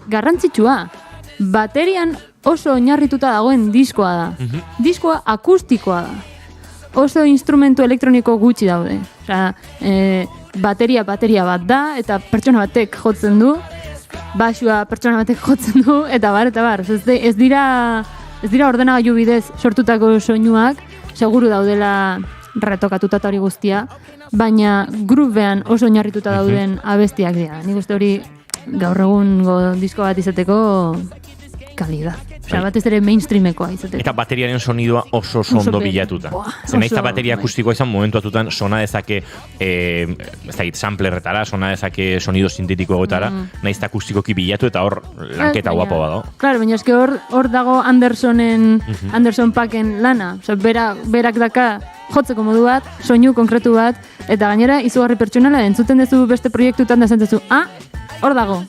Garrantzitsua, baterian oso oinarrituta dagoen diskoa da. Diskoa akustikoa da. Oso instrumentu elektroniko gutxi daude. Osea, bateria bat da, eta pertsona batek jotzen du, basua pertsona batek jotzen du, eta bar. Ez dira ordenagailu bidez sortutako soinuak, seguru daudela retokatuta eta hori guztia, baina grubean oso oinarrituta dauden abestiak dira. Nik uste hori gaur egungo disko bat izateko kalidad. Osea, batez ere mainstreamekoa izateko. Eta bateriaren sonidua oso ondo bilatuta. Naiz eta bateria akustikoa izan momentu atutan sona dezake samplerretara, sona dezake sonido sintetikoetara, naiz eta akustikoki bilatu eta hor lanketa guapo bado. Claro, baina eske hor dago Anderson Packen lana. Osea, berak daka jotzeko modu bat, soinu konkretu bat, eta gainera izugarri pertsonala entzuten duzu beste proiektutan da zentzu, hor dago.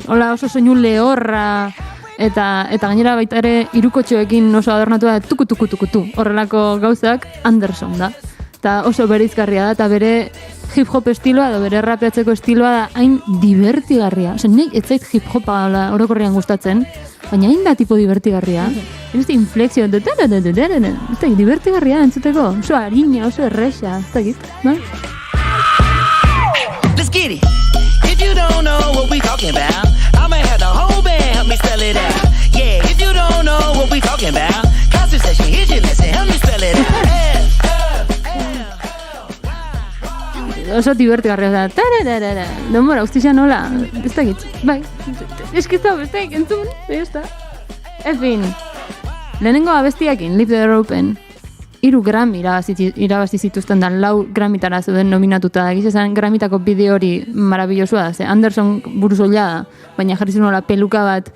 Hola, oso soinu lehorra, eta gainera baita ere irukotxoekin oso adornatu da tuku. Horrelako gauzak Anderson da. Eta oso bereizgarria da, eta bere hip-hop estiloa edo bere rapeatzeko estiloa da hain divertigarria. Osea, nik ez zait hip-hopa orokorrean gustatzen, baina hain da tipo divertigarria. Ez da inflexio, ez da divertigarria entzuteko. Oso harina, oso erresa, ez da git, bai? Let's get it. If you don't know what we talking about, I'ma have the whole band help me spell it out. Yeah, if you don't know what we talking about, concert session, here's your lesson, help me spell it out. Oso divertigarria da. Denbora, ustizia nola, ez da gitz, bai. Eskizau, ez da entzun, ez da. En fin, lehenengo abestiakin, Leave the Door Open, 3 Grammy irabazi zituzten da, 4 Grammytara zuden nominatuta da. Gizizan, Grammytako bideo hori marabilosua da, ze Anderson buruzoila da, baina jarri zuen hola peluka bat,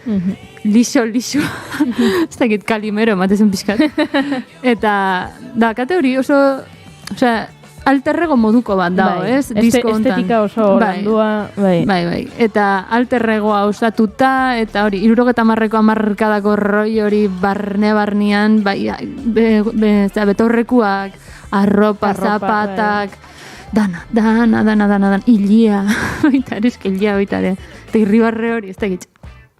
lixo, ez da git kalimero, matezun pixkat. Eta, da, kate hori oso, osea, alterrego moduko bat dago, ez? Disko hontan. Estetika oso landua, bai. Bai. Eta alterregoa osatuta, eta hori, 70ko hamarkadako roi hori barnean, bai, betaurrekuak, arropa, zapatak, dana, hilia, baita ere, hilia baita ere. Eta irribarre hori, ez da gitz,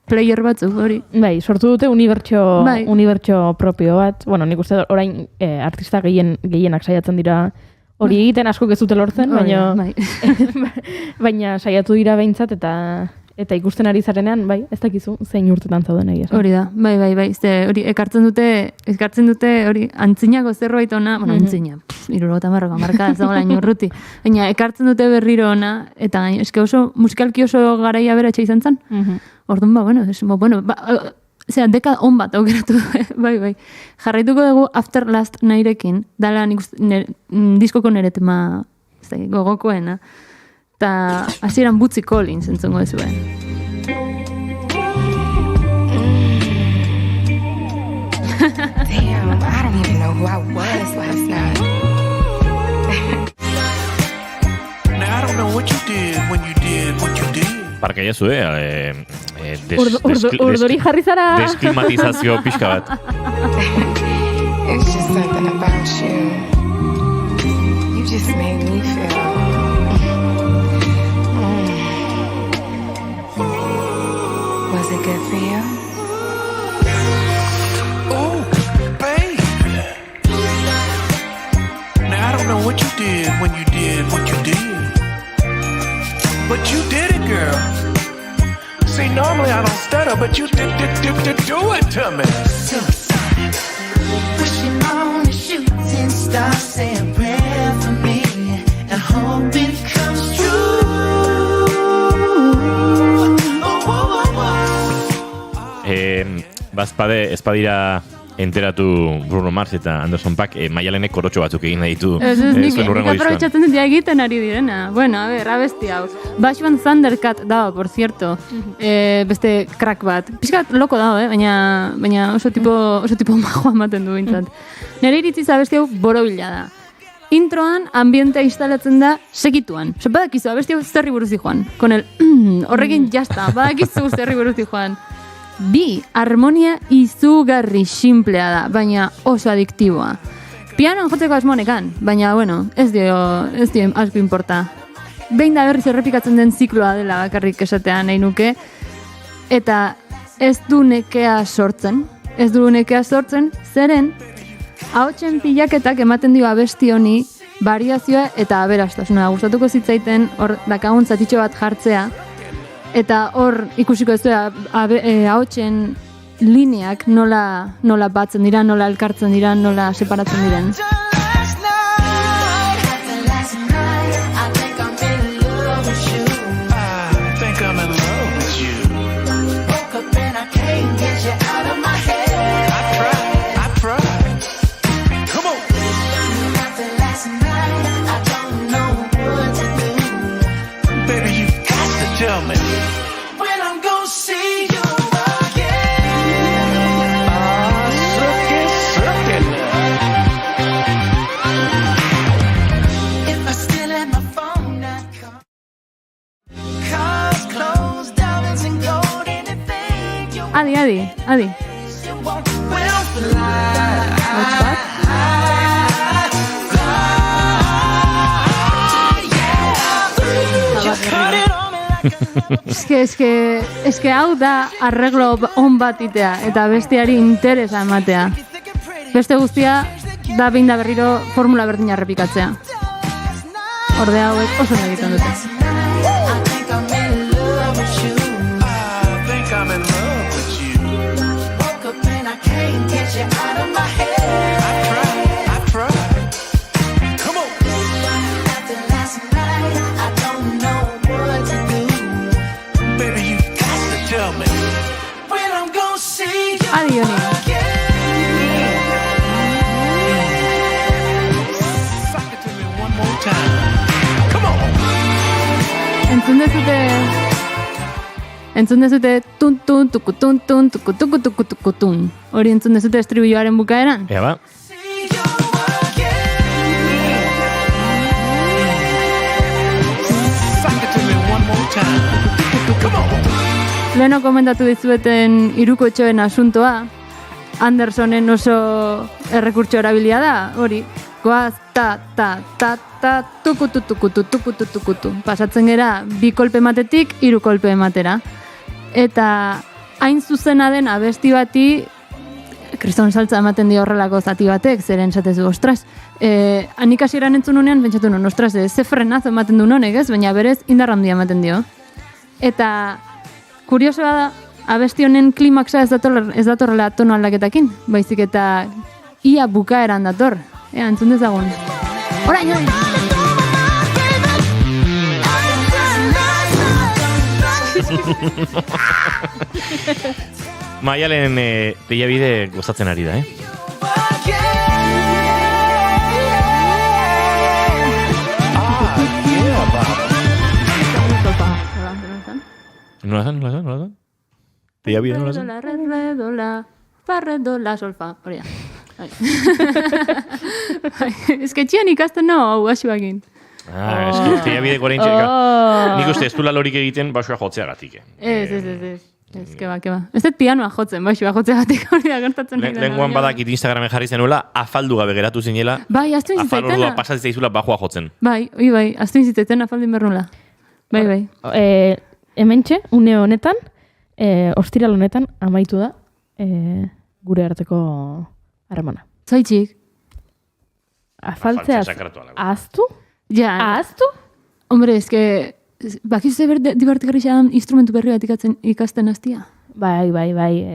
player batzuk hori. Bai, sortu dute unibertso propio bat. Bueno, nik uste orain artista gehienak saiatzen dira hori egiten, asko ez dute lortzen, baina saiatu dira behintzat eta ikusten ari zarenean, bai, ez dakizu zein urtetan zauden egia. Hori da, bai, hori ekartzen dute hori antzinako zerbait ona, bueno, antzina, 70ko hamarkada ez dago lain urruti, baina ekartzen dute berriro ona, eta eske oso musikalki oso garaia beratxa izan zen. Orduan, Zera, deka on bat aukeratu, bai. Jarraituko dugu After Last Night-ekin, dala diskoko nire tema gogokoena. Ta hasieran Bootsy Collins entzongo dezuen. Damn, I don't even know who I was last night. Now I don't know what you did when you did what you did. Parka jazu, Urduri jarri zara. Desklimatizazio pixka bat. It's just something about you. You just made me feel. Was it good for you? Oh, babe. Now I don't know what you did when you did what you did. But you did it, girl. See, normally I don't stutter, but you did do it to me. Pushing on the shooting star, say a prayer for me, and hope it comes true. Espadira enteratu Bruno Mars eta Anderson Paak Maialenek korotxo batzuk egin nahi ditu. Nik aprobetxatzen dut egiten ari direna. Bueno, a ver, abesti hau. Bashman Thundercat dago, por cierto. Beste crack bat. Piskat loko dago, baina oso tipo magoa ematen du bintzat. Nere iritziz abesti hau borobila da. Introan ambientea instalatzen da segituan. Badakizu, abesti hau zerri buruz joan. Con el horrekin jazta, badakizu zerri buruz joan. Bi, harmonia izugarri simplea da, baina oso adiktiboa. Pianoan jotzeko asmonekan, baina, bueno, ez dio asko importa. Behin da berriz errepikatzen den zikloa dela bakarrik esatea nahi nuke, eta ez du nekea sortzen, zeren, ahotsen pilaketak ematen dio abesti honi variazioa eta aberastasuna. Gustatuko zitzaiten hor dakagun zatitxo bat jartzea, eta hor ikusiko ez ahotsen lineak nola batzen dira, nola elkartzen dira, nola separatzen diren. Tell me when I'm gonna see you again. Suck it now. If I still had my phone, I'd come. Cars, clothes, diamonds and gold, anything you want. Adi. We'll fly. Just cut it on. Eske hau da arreglo on bat itea, eta besteari interesa ematea. Beste guztia, da behin da berriro formula berdina errepikatzea. Orde hauek oso egiten dute. Adi honi. Entzun dezute tun tukutun tukutun. Hori entzun dezute estribilloaren bukaeran? Ea ba. Leheno komentatu dizueten Hiruko Etxoen asuntoa, Andersonen oso errekurtso erabilia da, hori, goaz, tukutu. Pasatzen gera, 2 kolpe ematetik, 3 kolpe ematera. Eta hain zuzena den abesti bati, kriston saltza ematen dio horrelako zati batek, zeren zatezu, ostras, hanik hasieran entzun honean, pentsatu nuen, ostras, ze frenazo ematen du honek, ez? Baina berez, indar handia ematen dio. Eta kuriosoa da, abesti honen klimaksa ez datorrela tono aldaketakin, baizik eta ia bukaeran dator. Entzun dezagun. Orain, orain! Maialen teiabide gozatzen ari da, Nola zan? Teiabide nola zan? Redola, solfa, hori da. Ez que txian ikasten hau hasuakin. Ez que teiabide gorein txeka. Nik uste ez du lalorik egiten basua jotzeagatik. Ez. Ez, keba. Ez dut pianoa jotzen, basua jotzeagatik hori da gertatzen. Lenguan badakit Instagramen jarri zenuela, afaldu gabe geratu zinela. Bai, aztu inzitzaitena. Afalordua pasatzea izula bajua jotzen. Bai, aztu inzitzaiten afaldin bernula. Bai. Hementxe, une honetan, ostiral honetan, amaitu da, gure arteko harremana. Zaitxik? Afaltzea ahaztu? Ja. Ahaztu? Hombre, eske, bakizu divertigarri xan instrumentu berri bat ikasten hastia? Bai,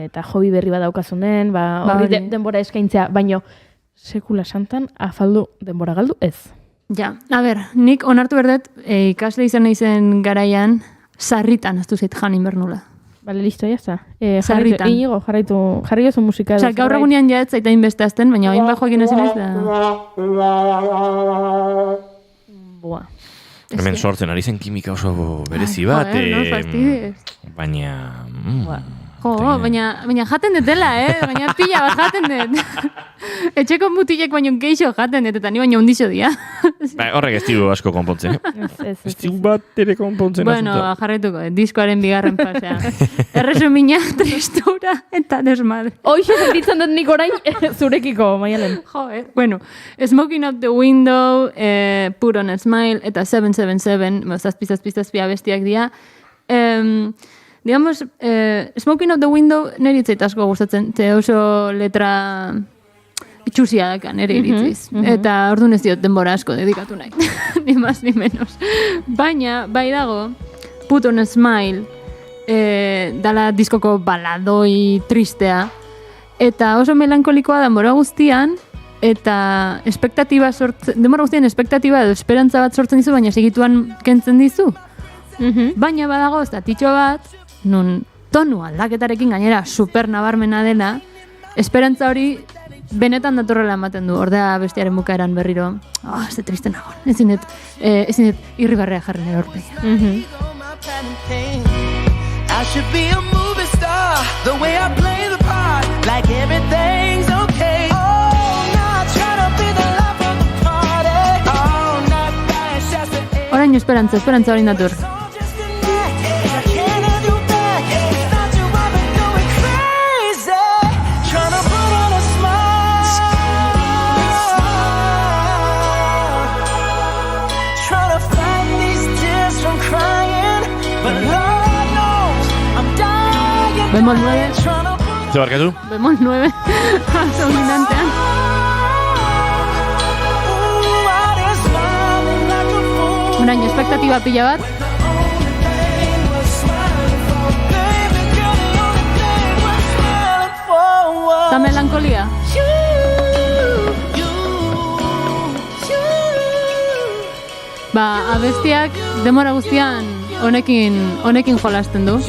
eta hobi berri bat daukazunen, hori denbora eskaintzea, baino sekula santan afaldu denbora galdu ez. Ja, a ber, nik onartu berdet, ikasle izan naizen garaian, sarritan aztu zait jan inbernula. Bale, listo, jazta. Sarritan. Inigo, jarri oso musika. Osa, gaur egunean ja ez zaita inbeste azten, baina hain bajo egin ezin ez da. Boa. Hemen sortzen ari zen kimika oso berezi bat. No fastidies. Baina... baina jaten dutela, baina pila bat jaten dut. Etxeko mutilek baino geixo jaten dut, eta ni baino undixo dia. Horrek ez digu asko konpontzen. Ez digu bat ere konpontzen. Bueno, jarretuko, diskoaren bigarren pasea. Erresumina, tristura eta desmadre. Hoxe sentitzen dut nik orain zurekiko, Maialen. Bueno, Smoking Out the Window, Put on a Smile, eta 777, zazpi abestiak dira. Digamos, Smoking Out the Window nire itzait asko gustatzen, te oso letra itxusia dakan ere iritziz. Eta orduan ez diot denbora asko dedikatu nahi. Ni más ni menos. Baina, bai dago, Put on a Smile, dala diskoko baladoi tristea, eta oso melankolikoa denbora guztian, eta denbora guztian espektatiba edo esperantza bat sortzen dizu, baina segituan kentzen dizu. Baina badago, zatitxo bat, nun tonu aldaketarekin gainera super nabarmena dela, esperantza hori benetan datorrela ematen du, ordea bestiaren bukaeran berriro, ze triste nagon, ezin dut irribarrea jarri nire horpegia. I should be a movie star, the way I play the part, like everything's okay. Oh, not trying to be the life of the party. Oh, not buying shots at Orain esperantza hori natur. Bemol 9. Ze barkatu? Bemol 9. Dominantean. Orain, espektatiba pila bat. Eta melankolia. Abestiak demora guztian honekin jolasten du.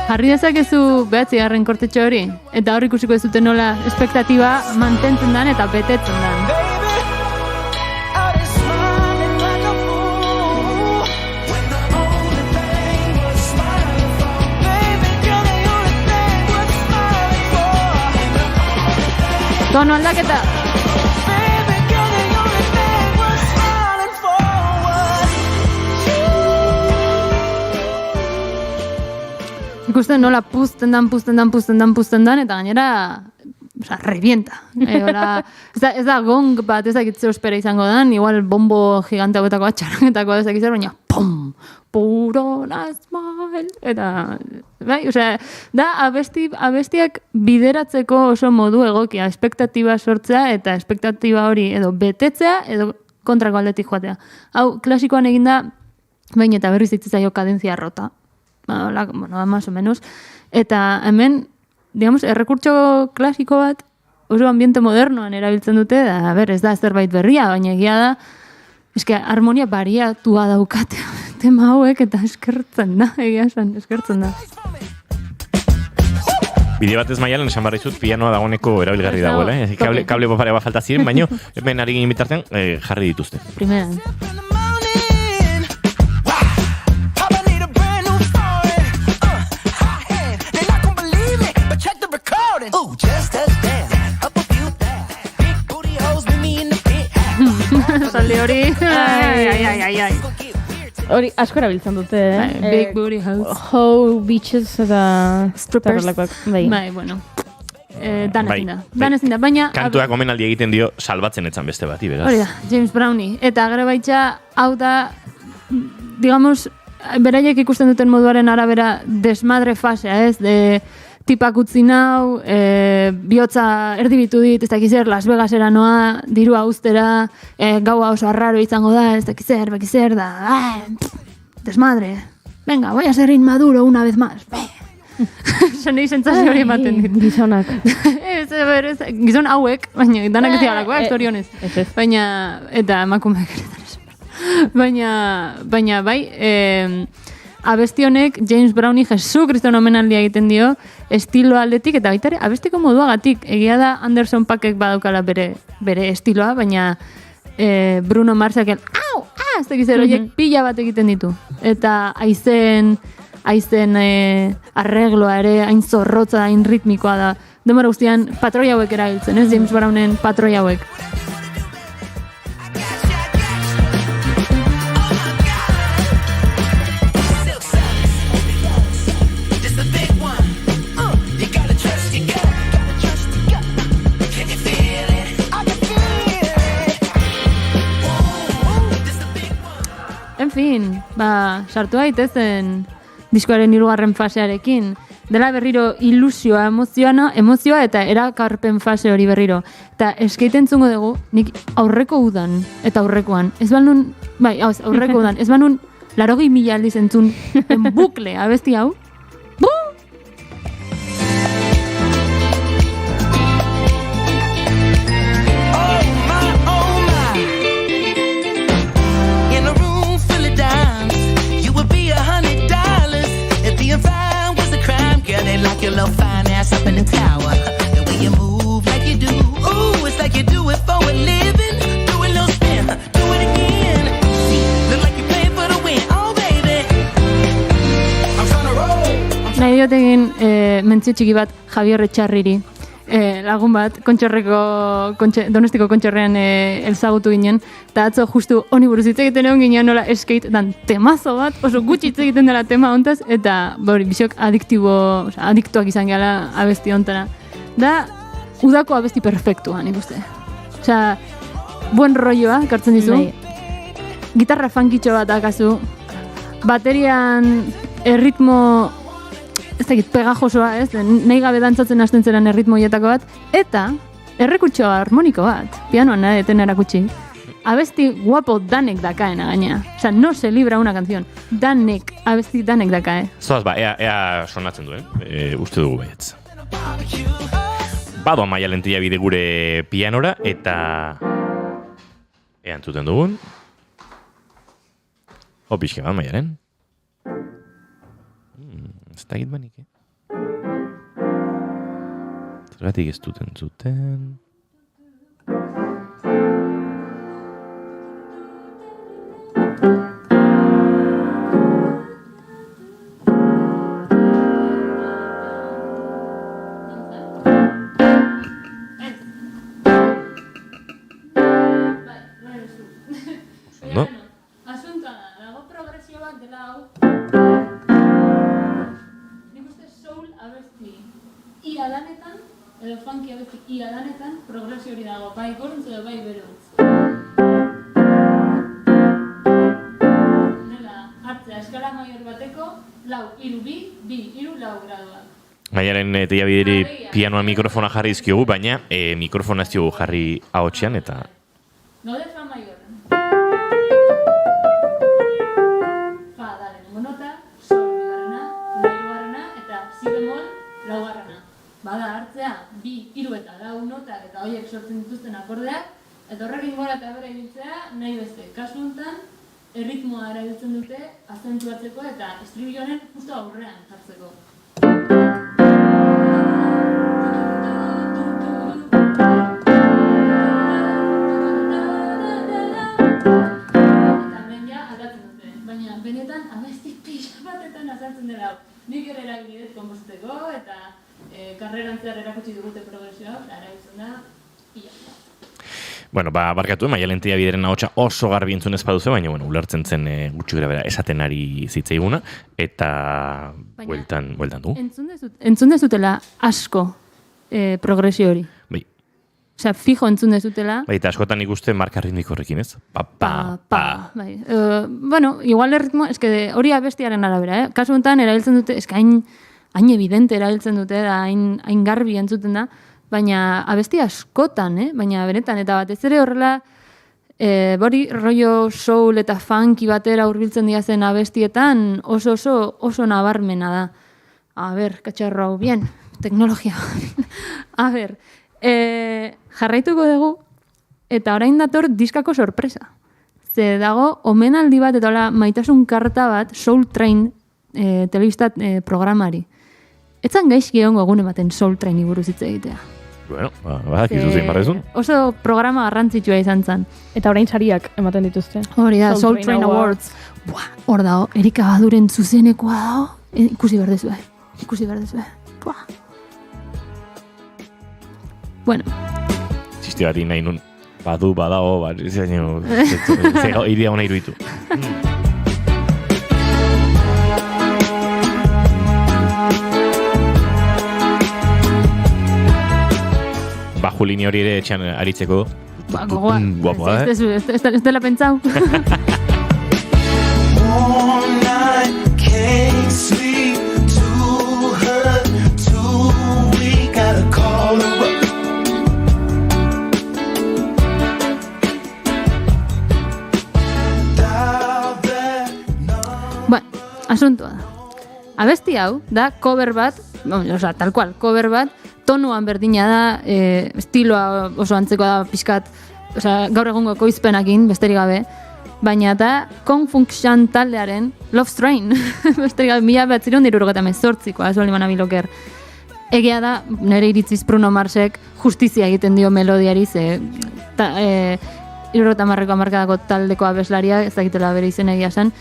Jarri dezakezu behatzigarren kortetxo hori, eta hor ikusiko ez dute nola espektatiba mantentzen dan eta betetzen dan. Tono aldaketa! Ikusten nola puzten dan, eta gainera, revienta. Ez da gong bat, ez dakit zeu espera izango dan, igual bombo gigante hauetako atxarangetako ez dakit zer, baina pum, put on a smile, eta, bai, da abestiak bideratzeko oso modu egokia, espektatiba sortzea, eta espektatiba hori edo betetzea, edo kontrako aldetik joatea. Hau, klasikoan eginda, baina eta berriz itzaio kadenzia rota. Más o menos. Eta hemen, digamos, errekurtso klasiko bat oso ambiente modernoan erabiltzen dute, da, ez da zerbait berria, baina egia da, eske harmonia bariatua daukate tema hauek, eta eskertzen da, egia esan, eskertzen da. Bide batez maialen esan barrizut, pianoa dagoeneko erabilgarri dagoela, kable pare bat falta ziren, baina hemen ari ginen bitartean jarri dituzte. Primeran. Saldi hori. Hori asko erabiltzen dute, Big booty house. How beaches eta strippers. Bai, bueno. Dan ezin da, baina... Kantuak omenaldi egiten dio salbatzen etzan beste bati, beraz. Hori da, James Brownie. Eta gero baitxa, hau da, digamos, beraiek ikusten duten moduaren arabera desmadre fasea, ez? Tipak utzi nau, bihotza erdibitu dit, ez dakizer, Las Vegasera noa, dirua ustera, gaua oso arraro izango da, ez dakizer, da, desmadre, venga, voy a ser inmaduro una vez más, Zenei sentzazio hori ematen dit. Gizonak. Gizon hauek, baina danak ez dialakoak, zorionez. Baina, eta emakumeak eretan baina bai, abesti honek James Brownie Jesu Kriston omenaldia egiten dio estilo aldetik, eta baita ere abestiko moduagatik. Egia da Anderson Paakek badaukala bere estiloa, baina Bruno Marsek ez dakiz horiek pila bat egiten ditu. Eta aizen arregloa ere hain zorrotza, hain ritmikoa da. Demora guztian patroi hauek erabiltzen, ez James Brownen patroi hauek. En fin, sartu daitezen diskoaren 3. fasearekin. dela berriro ilusioa, emozioa eta erakarpen fase hori berriro. Eta skate entzungo dugu, nik aurreko udan eta aurrekoan, aurreko udan, ez banun 80.000 aldiz entzun en bukle abesti hau. Like your little fine ass up in the tower. The way you move like you do. Ooh, it's like you do it for a living. Do a little spin, do it again. See, look like you pay for the win. Oh, baby. I'm trying to roll. Nahi diot egin mentzio txiki bat Javier Etxarriri. Lagun bat, Donostiko kontxorrean elzagutu ginen, eta atzo justu honi buruz hitz egiten egon ginen nola skate dan temazo bat, oso gutxi hitz egiten dela tema hontaz, eta bisok adiktuak izan gehala abesti hontana. Da, udako abesti perfektua, nik uste. Osea, buen rolloa, kartzen dizu. Gitarra funkitxo bat akazu, baterian erritmo ez dakit pegajosoa, ez? Nahi gabe dantzatzen hasten zeran erritmo hietako bat, eta errekutxo harmoniko bat, pianoan eten erakutsi. Abesti guapo danek dakaena gaina. Osea, no se libra una canción. Abesti danek dakae. Zoaz ea sonatzen du, uste dugu baietz. Badoa Maialen Tellabide gure pianora, eta ea entzuten dugun. Pixke bat, Maialen. Ez da banik, Zergatik ez duten zuten. No? Asunta da, dago progresio bat dela hau. Abesti ia danetan, edo funky abesti ia danetan, progresio hori dago, bai goruntz edo bai beruntz. Nela, hartzea eskala maior bateko, 2-3-2 graduak. Maialen Tellabideri pianoa mikrofona jarri izkiogu, baina mikrofona ez diogu jarri ahotsean eta... Gaude fa maiorren. Fa, dale, nengo nota, sol bigarrena, hirugarrena eta si bemol laugarrena. Bada hartzea, 2, 3 eta 4 notak eta horiek sortzen dituzten akordeak, eta horrekin gora eta bera ibiltzea nahi beste. Kasu honetan, erritmoa erabiltzen dute azentuatzeko eta estribilloaren justo aurrean jartzeko. Eta hemen ja aldatzen dute, baina benetan abesti pixka batetan azaltzen dela. Nik ere erabili dut konbosteko eta karreran zehar erakutsi dugute progresioa, erabiltzen da, Bueno, barkatu, Maialen Tellabideren ahotsa oso garbi entzun ez baduzu, baina ulertzen zen gutxi grabera esaten ari zitzaiguna, eta bueltan du. Entzun dezutela asko progresio hori. Bai. Osea, fijo entzun dezutela. Bai, eta askotan ikuste marka ritmiko horrekin, ez? Bai. Bueno, igual erritmo, eske hori abestiaren arabera, Kasu honetan erabiltzen dute, eske hain evidente erabiltzen dute, da hain garbi entzuten da, baina abesti askotan, baina benetan, eta batez ere horrela, bori rollo soul eta funky batera hurbiltzen diazen abestietan oso nabarmena da. A ber, katxarro hau, bien, teknologia. A ber, jarraituko dugu, eta orain dator diskako sorpresa. Ze dago, omenaldi bat, eta maitasun karta bat, Soul Train telebistat programari. Etzan gaizki egongo egun ematen Soul Train buruz hitz egitea. Bueno, badakizu zein barrezun. Oso programa garrantzitsua izan zen. Eta orain sariak ematen dituzte. Hori da, Soul Train Awards. Hor dago, Erika Baduren zuzenekoa dago. Ikusi berdezue. Bueno. Txiste bat nahi nun. Badago, iria hona iruditu. Bajulini hori ere etxan aritzeko. Guapoa, ez dela pentsau. All night, can't sleep, too hurt. asuntoa da. Abesti hau, da cover bat, tal cual, cover bat, tonuan berdina da, estiloa oso antzeko da pixkat, gaur egungo ekoizpenakin, besterik gabe, baina da Kong Function taldearen Love Strain, besterik gabe, 1978koa, ez bali manabiloker. Egia da, nire iritziz Bruno Marsek justizia egiten dio melodiari, ze 70ko hamarkadako taldeko abeslaria, ez dakitela bere izen egia esan,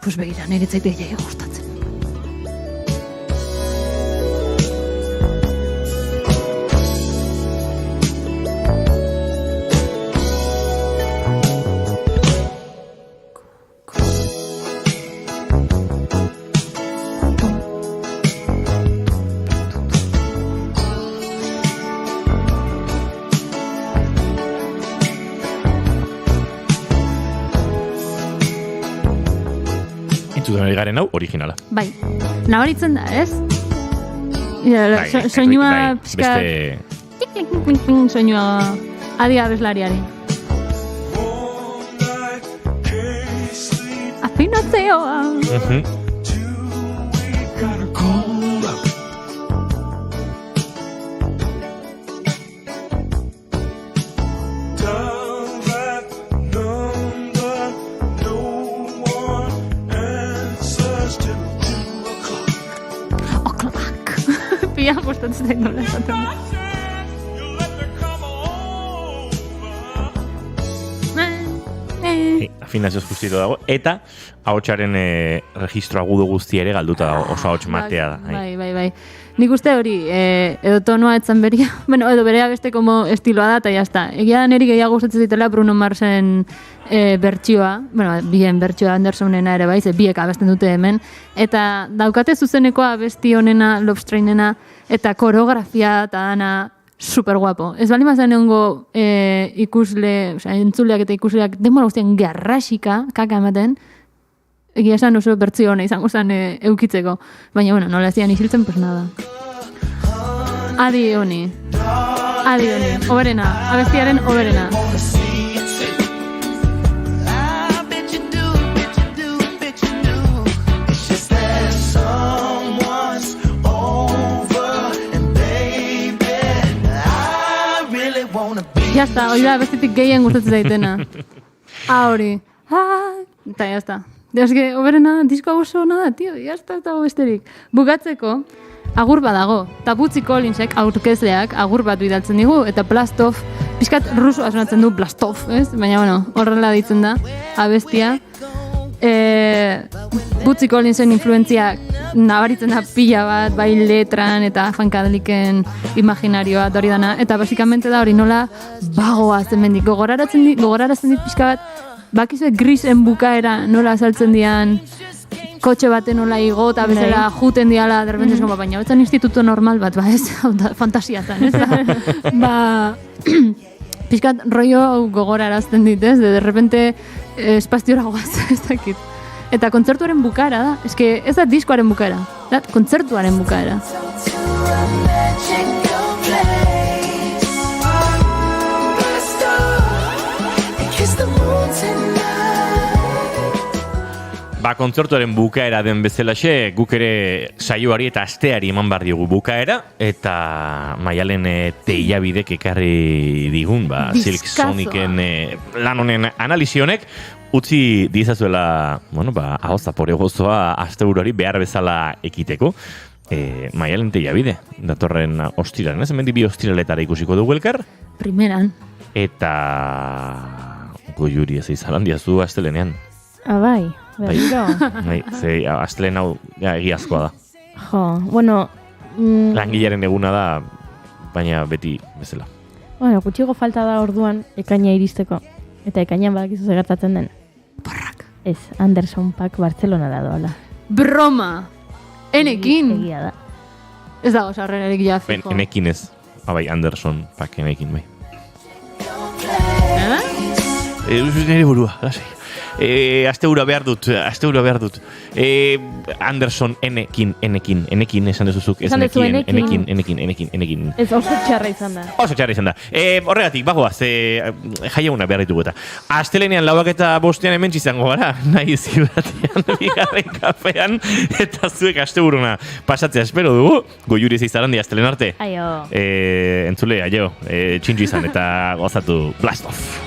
pues begira, nire itzaitik jaia gustatzen. Garen hau, originala. Bai, nabaritzen da, ez? Soinua pixka... Soinua adia abeslariari. Afinatzeoa. Pia gustatzen zait nola esaten. Afinazioz guztieto dago. Eta ahotsaren registro agudo guztia ere galduta dago. Oso ahots matea da. Bai. Nik uste hori, edo tonua etzan beria, bueno, edo berea beste como estiloa da, eta jazta. Egia da niri gehiago gustatzen zitela Bruno Marsen bertsioa, bueno, bien bertsioa Andersonena ere bai, ze biek abesten dute hemen, eta daukate zuzenekoa abesti honena, Love Strainena, eta koreografia eta dana super guapo. Ez bali mazan egongo ikusle, entzuleak eta ikusleak denbora guztien garrasika, kaka ematen, egia esan oso bertzio hona izango zen eukitzeko. Baina, bueno, nola zian isiltzen, pues nada. Adi honi. Oberena. Abestiaren oberena. Jazta, hori da bestetik gehien gustatzen daitena. Hori. Eta jazta. Es que, oberena, diskoa oso hona da, tio, jazta eta besterik. Bukatzeko, agur badago. Ta Bootsy Collinsek, aurkezleak, agur bat bidaltzen digu, eta Plastov, pixkat rusoa sonatzen du Plastov, ez? Baina, bueno, horrela ditzen da, abestia. Bootsy Collinsen influentzia nabaritzen da pila bat, bai letran eta funkadeliken imaginarioa hori dana, eta basikamente da hori nola bagoa zenmendik. Gogorarazten dit pixka bat, bakizue grisen bukaera nola azaltzen dian kotxe baten nola igo eta bezala juten diala derbentez goma, baina betzen instituto normal bat, ba ez, fantasiatan, ez? Pixkat rollo gogorarazten dit, ez? De repente espastiora goaz, ez dakit. Eta kontzertuaren bukaera da, eske ez da diskoaren bukaera, da kontzertuaren bukaera. Kontzertuaren bukaera den bezalaxe, guk ere saioari eta asteari eman behar diogu bukaera, eta Maialen Teiabidek ekarri digun, Silk Soniken lan honen analizionek, utzi dizazuela, ahoz zapore gozoa asteburuari behar bezala ekiteko. Maialen Teiabide, datorren ostiralen, ez? Hemen bi ostiraletara ikusiko dugu elkar? Primeran. Eta goiuri ez izalan diazu astelenean. Bai. Ze astelen hau egiazkoa da. Bueno... Langilaren eguna da, baina beti bezala. Bueno, gutxigo falta da orduan ekaina iristeko. Eta ekainan badakizu gertatzen den. Porrak. Ez, Anderson Paak Barcelona da doala. Broma! Enekin! Egia da. Ez dago sarrenerik ja fijo. Enekin ez. Bai, Anderson Paak enekin bai. Nire burua, lasai. Asteburua behar dut. Anderson enekin esan dezuzuk. Esan dezu enekin. Enekin. Ez oso txarra izan da. Oso txarra izan da. Horregatik, bagoaz, jaiaguna behar ditugu eta. Astelenean 4:05 hemen izango gara, nahi zibatian, bigarren kafean, eta zuek asteburuna pasatzea espero dugu. Goiuri zeizarandi astelen arte. Aio. Entzule, aio, txintxu izan eta gozatu Blast Off.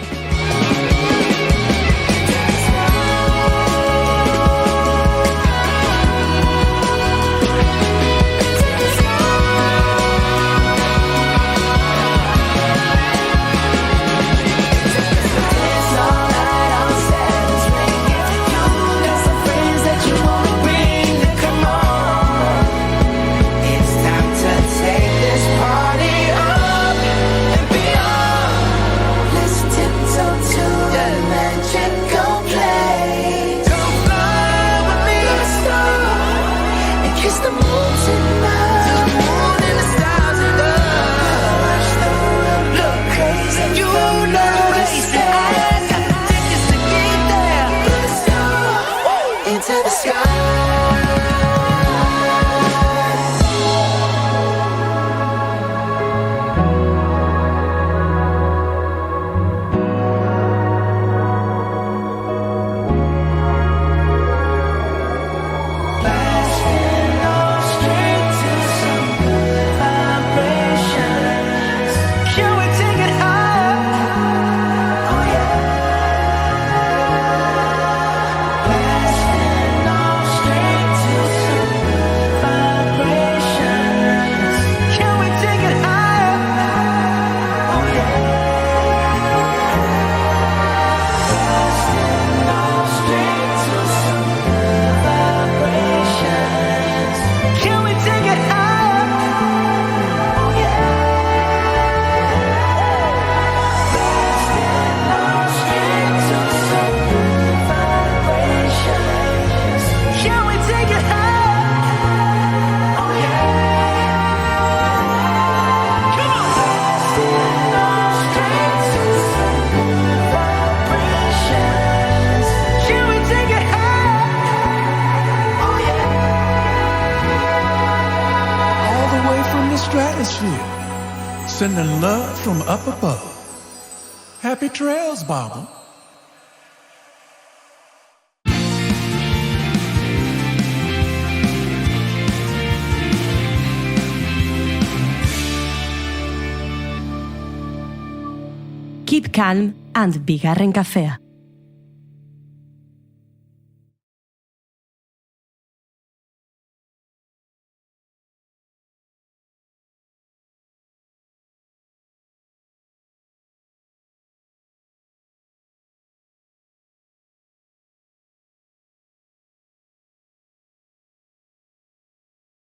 Sending love from up above. Happy trails, Baba. Keep calm and bigarren kafea.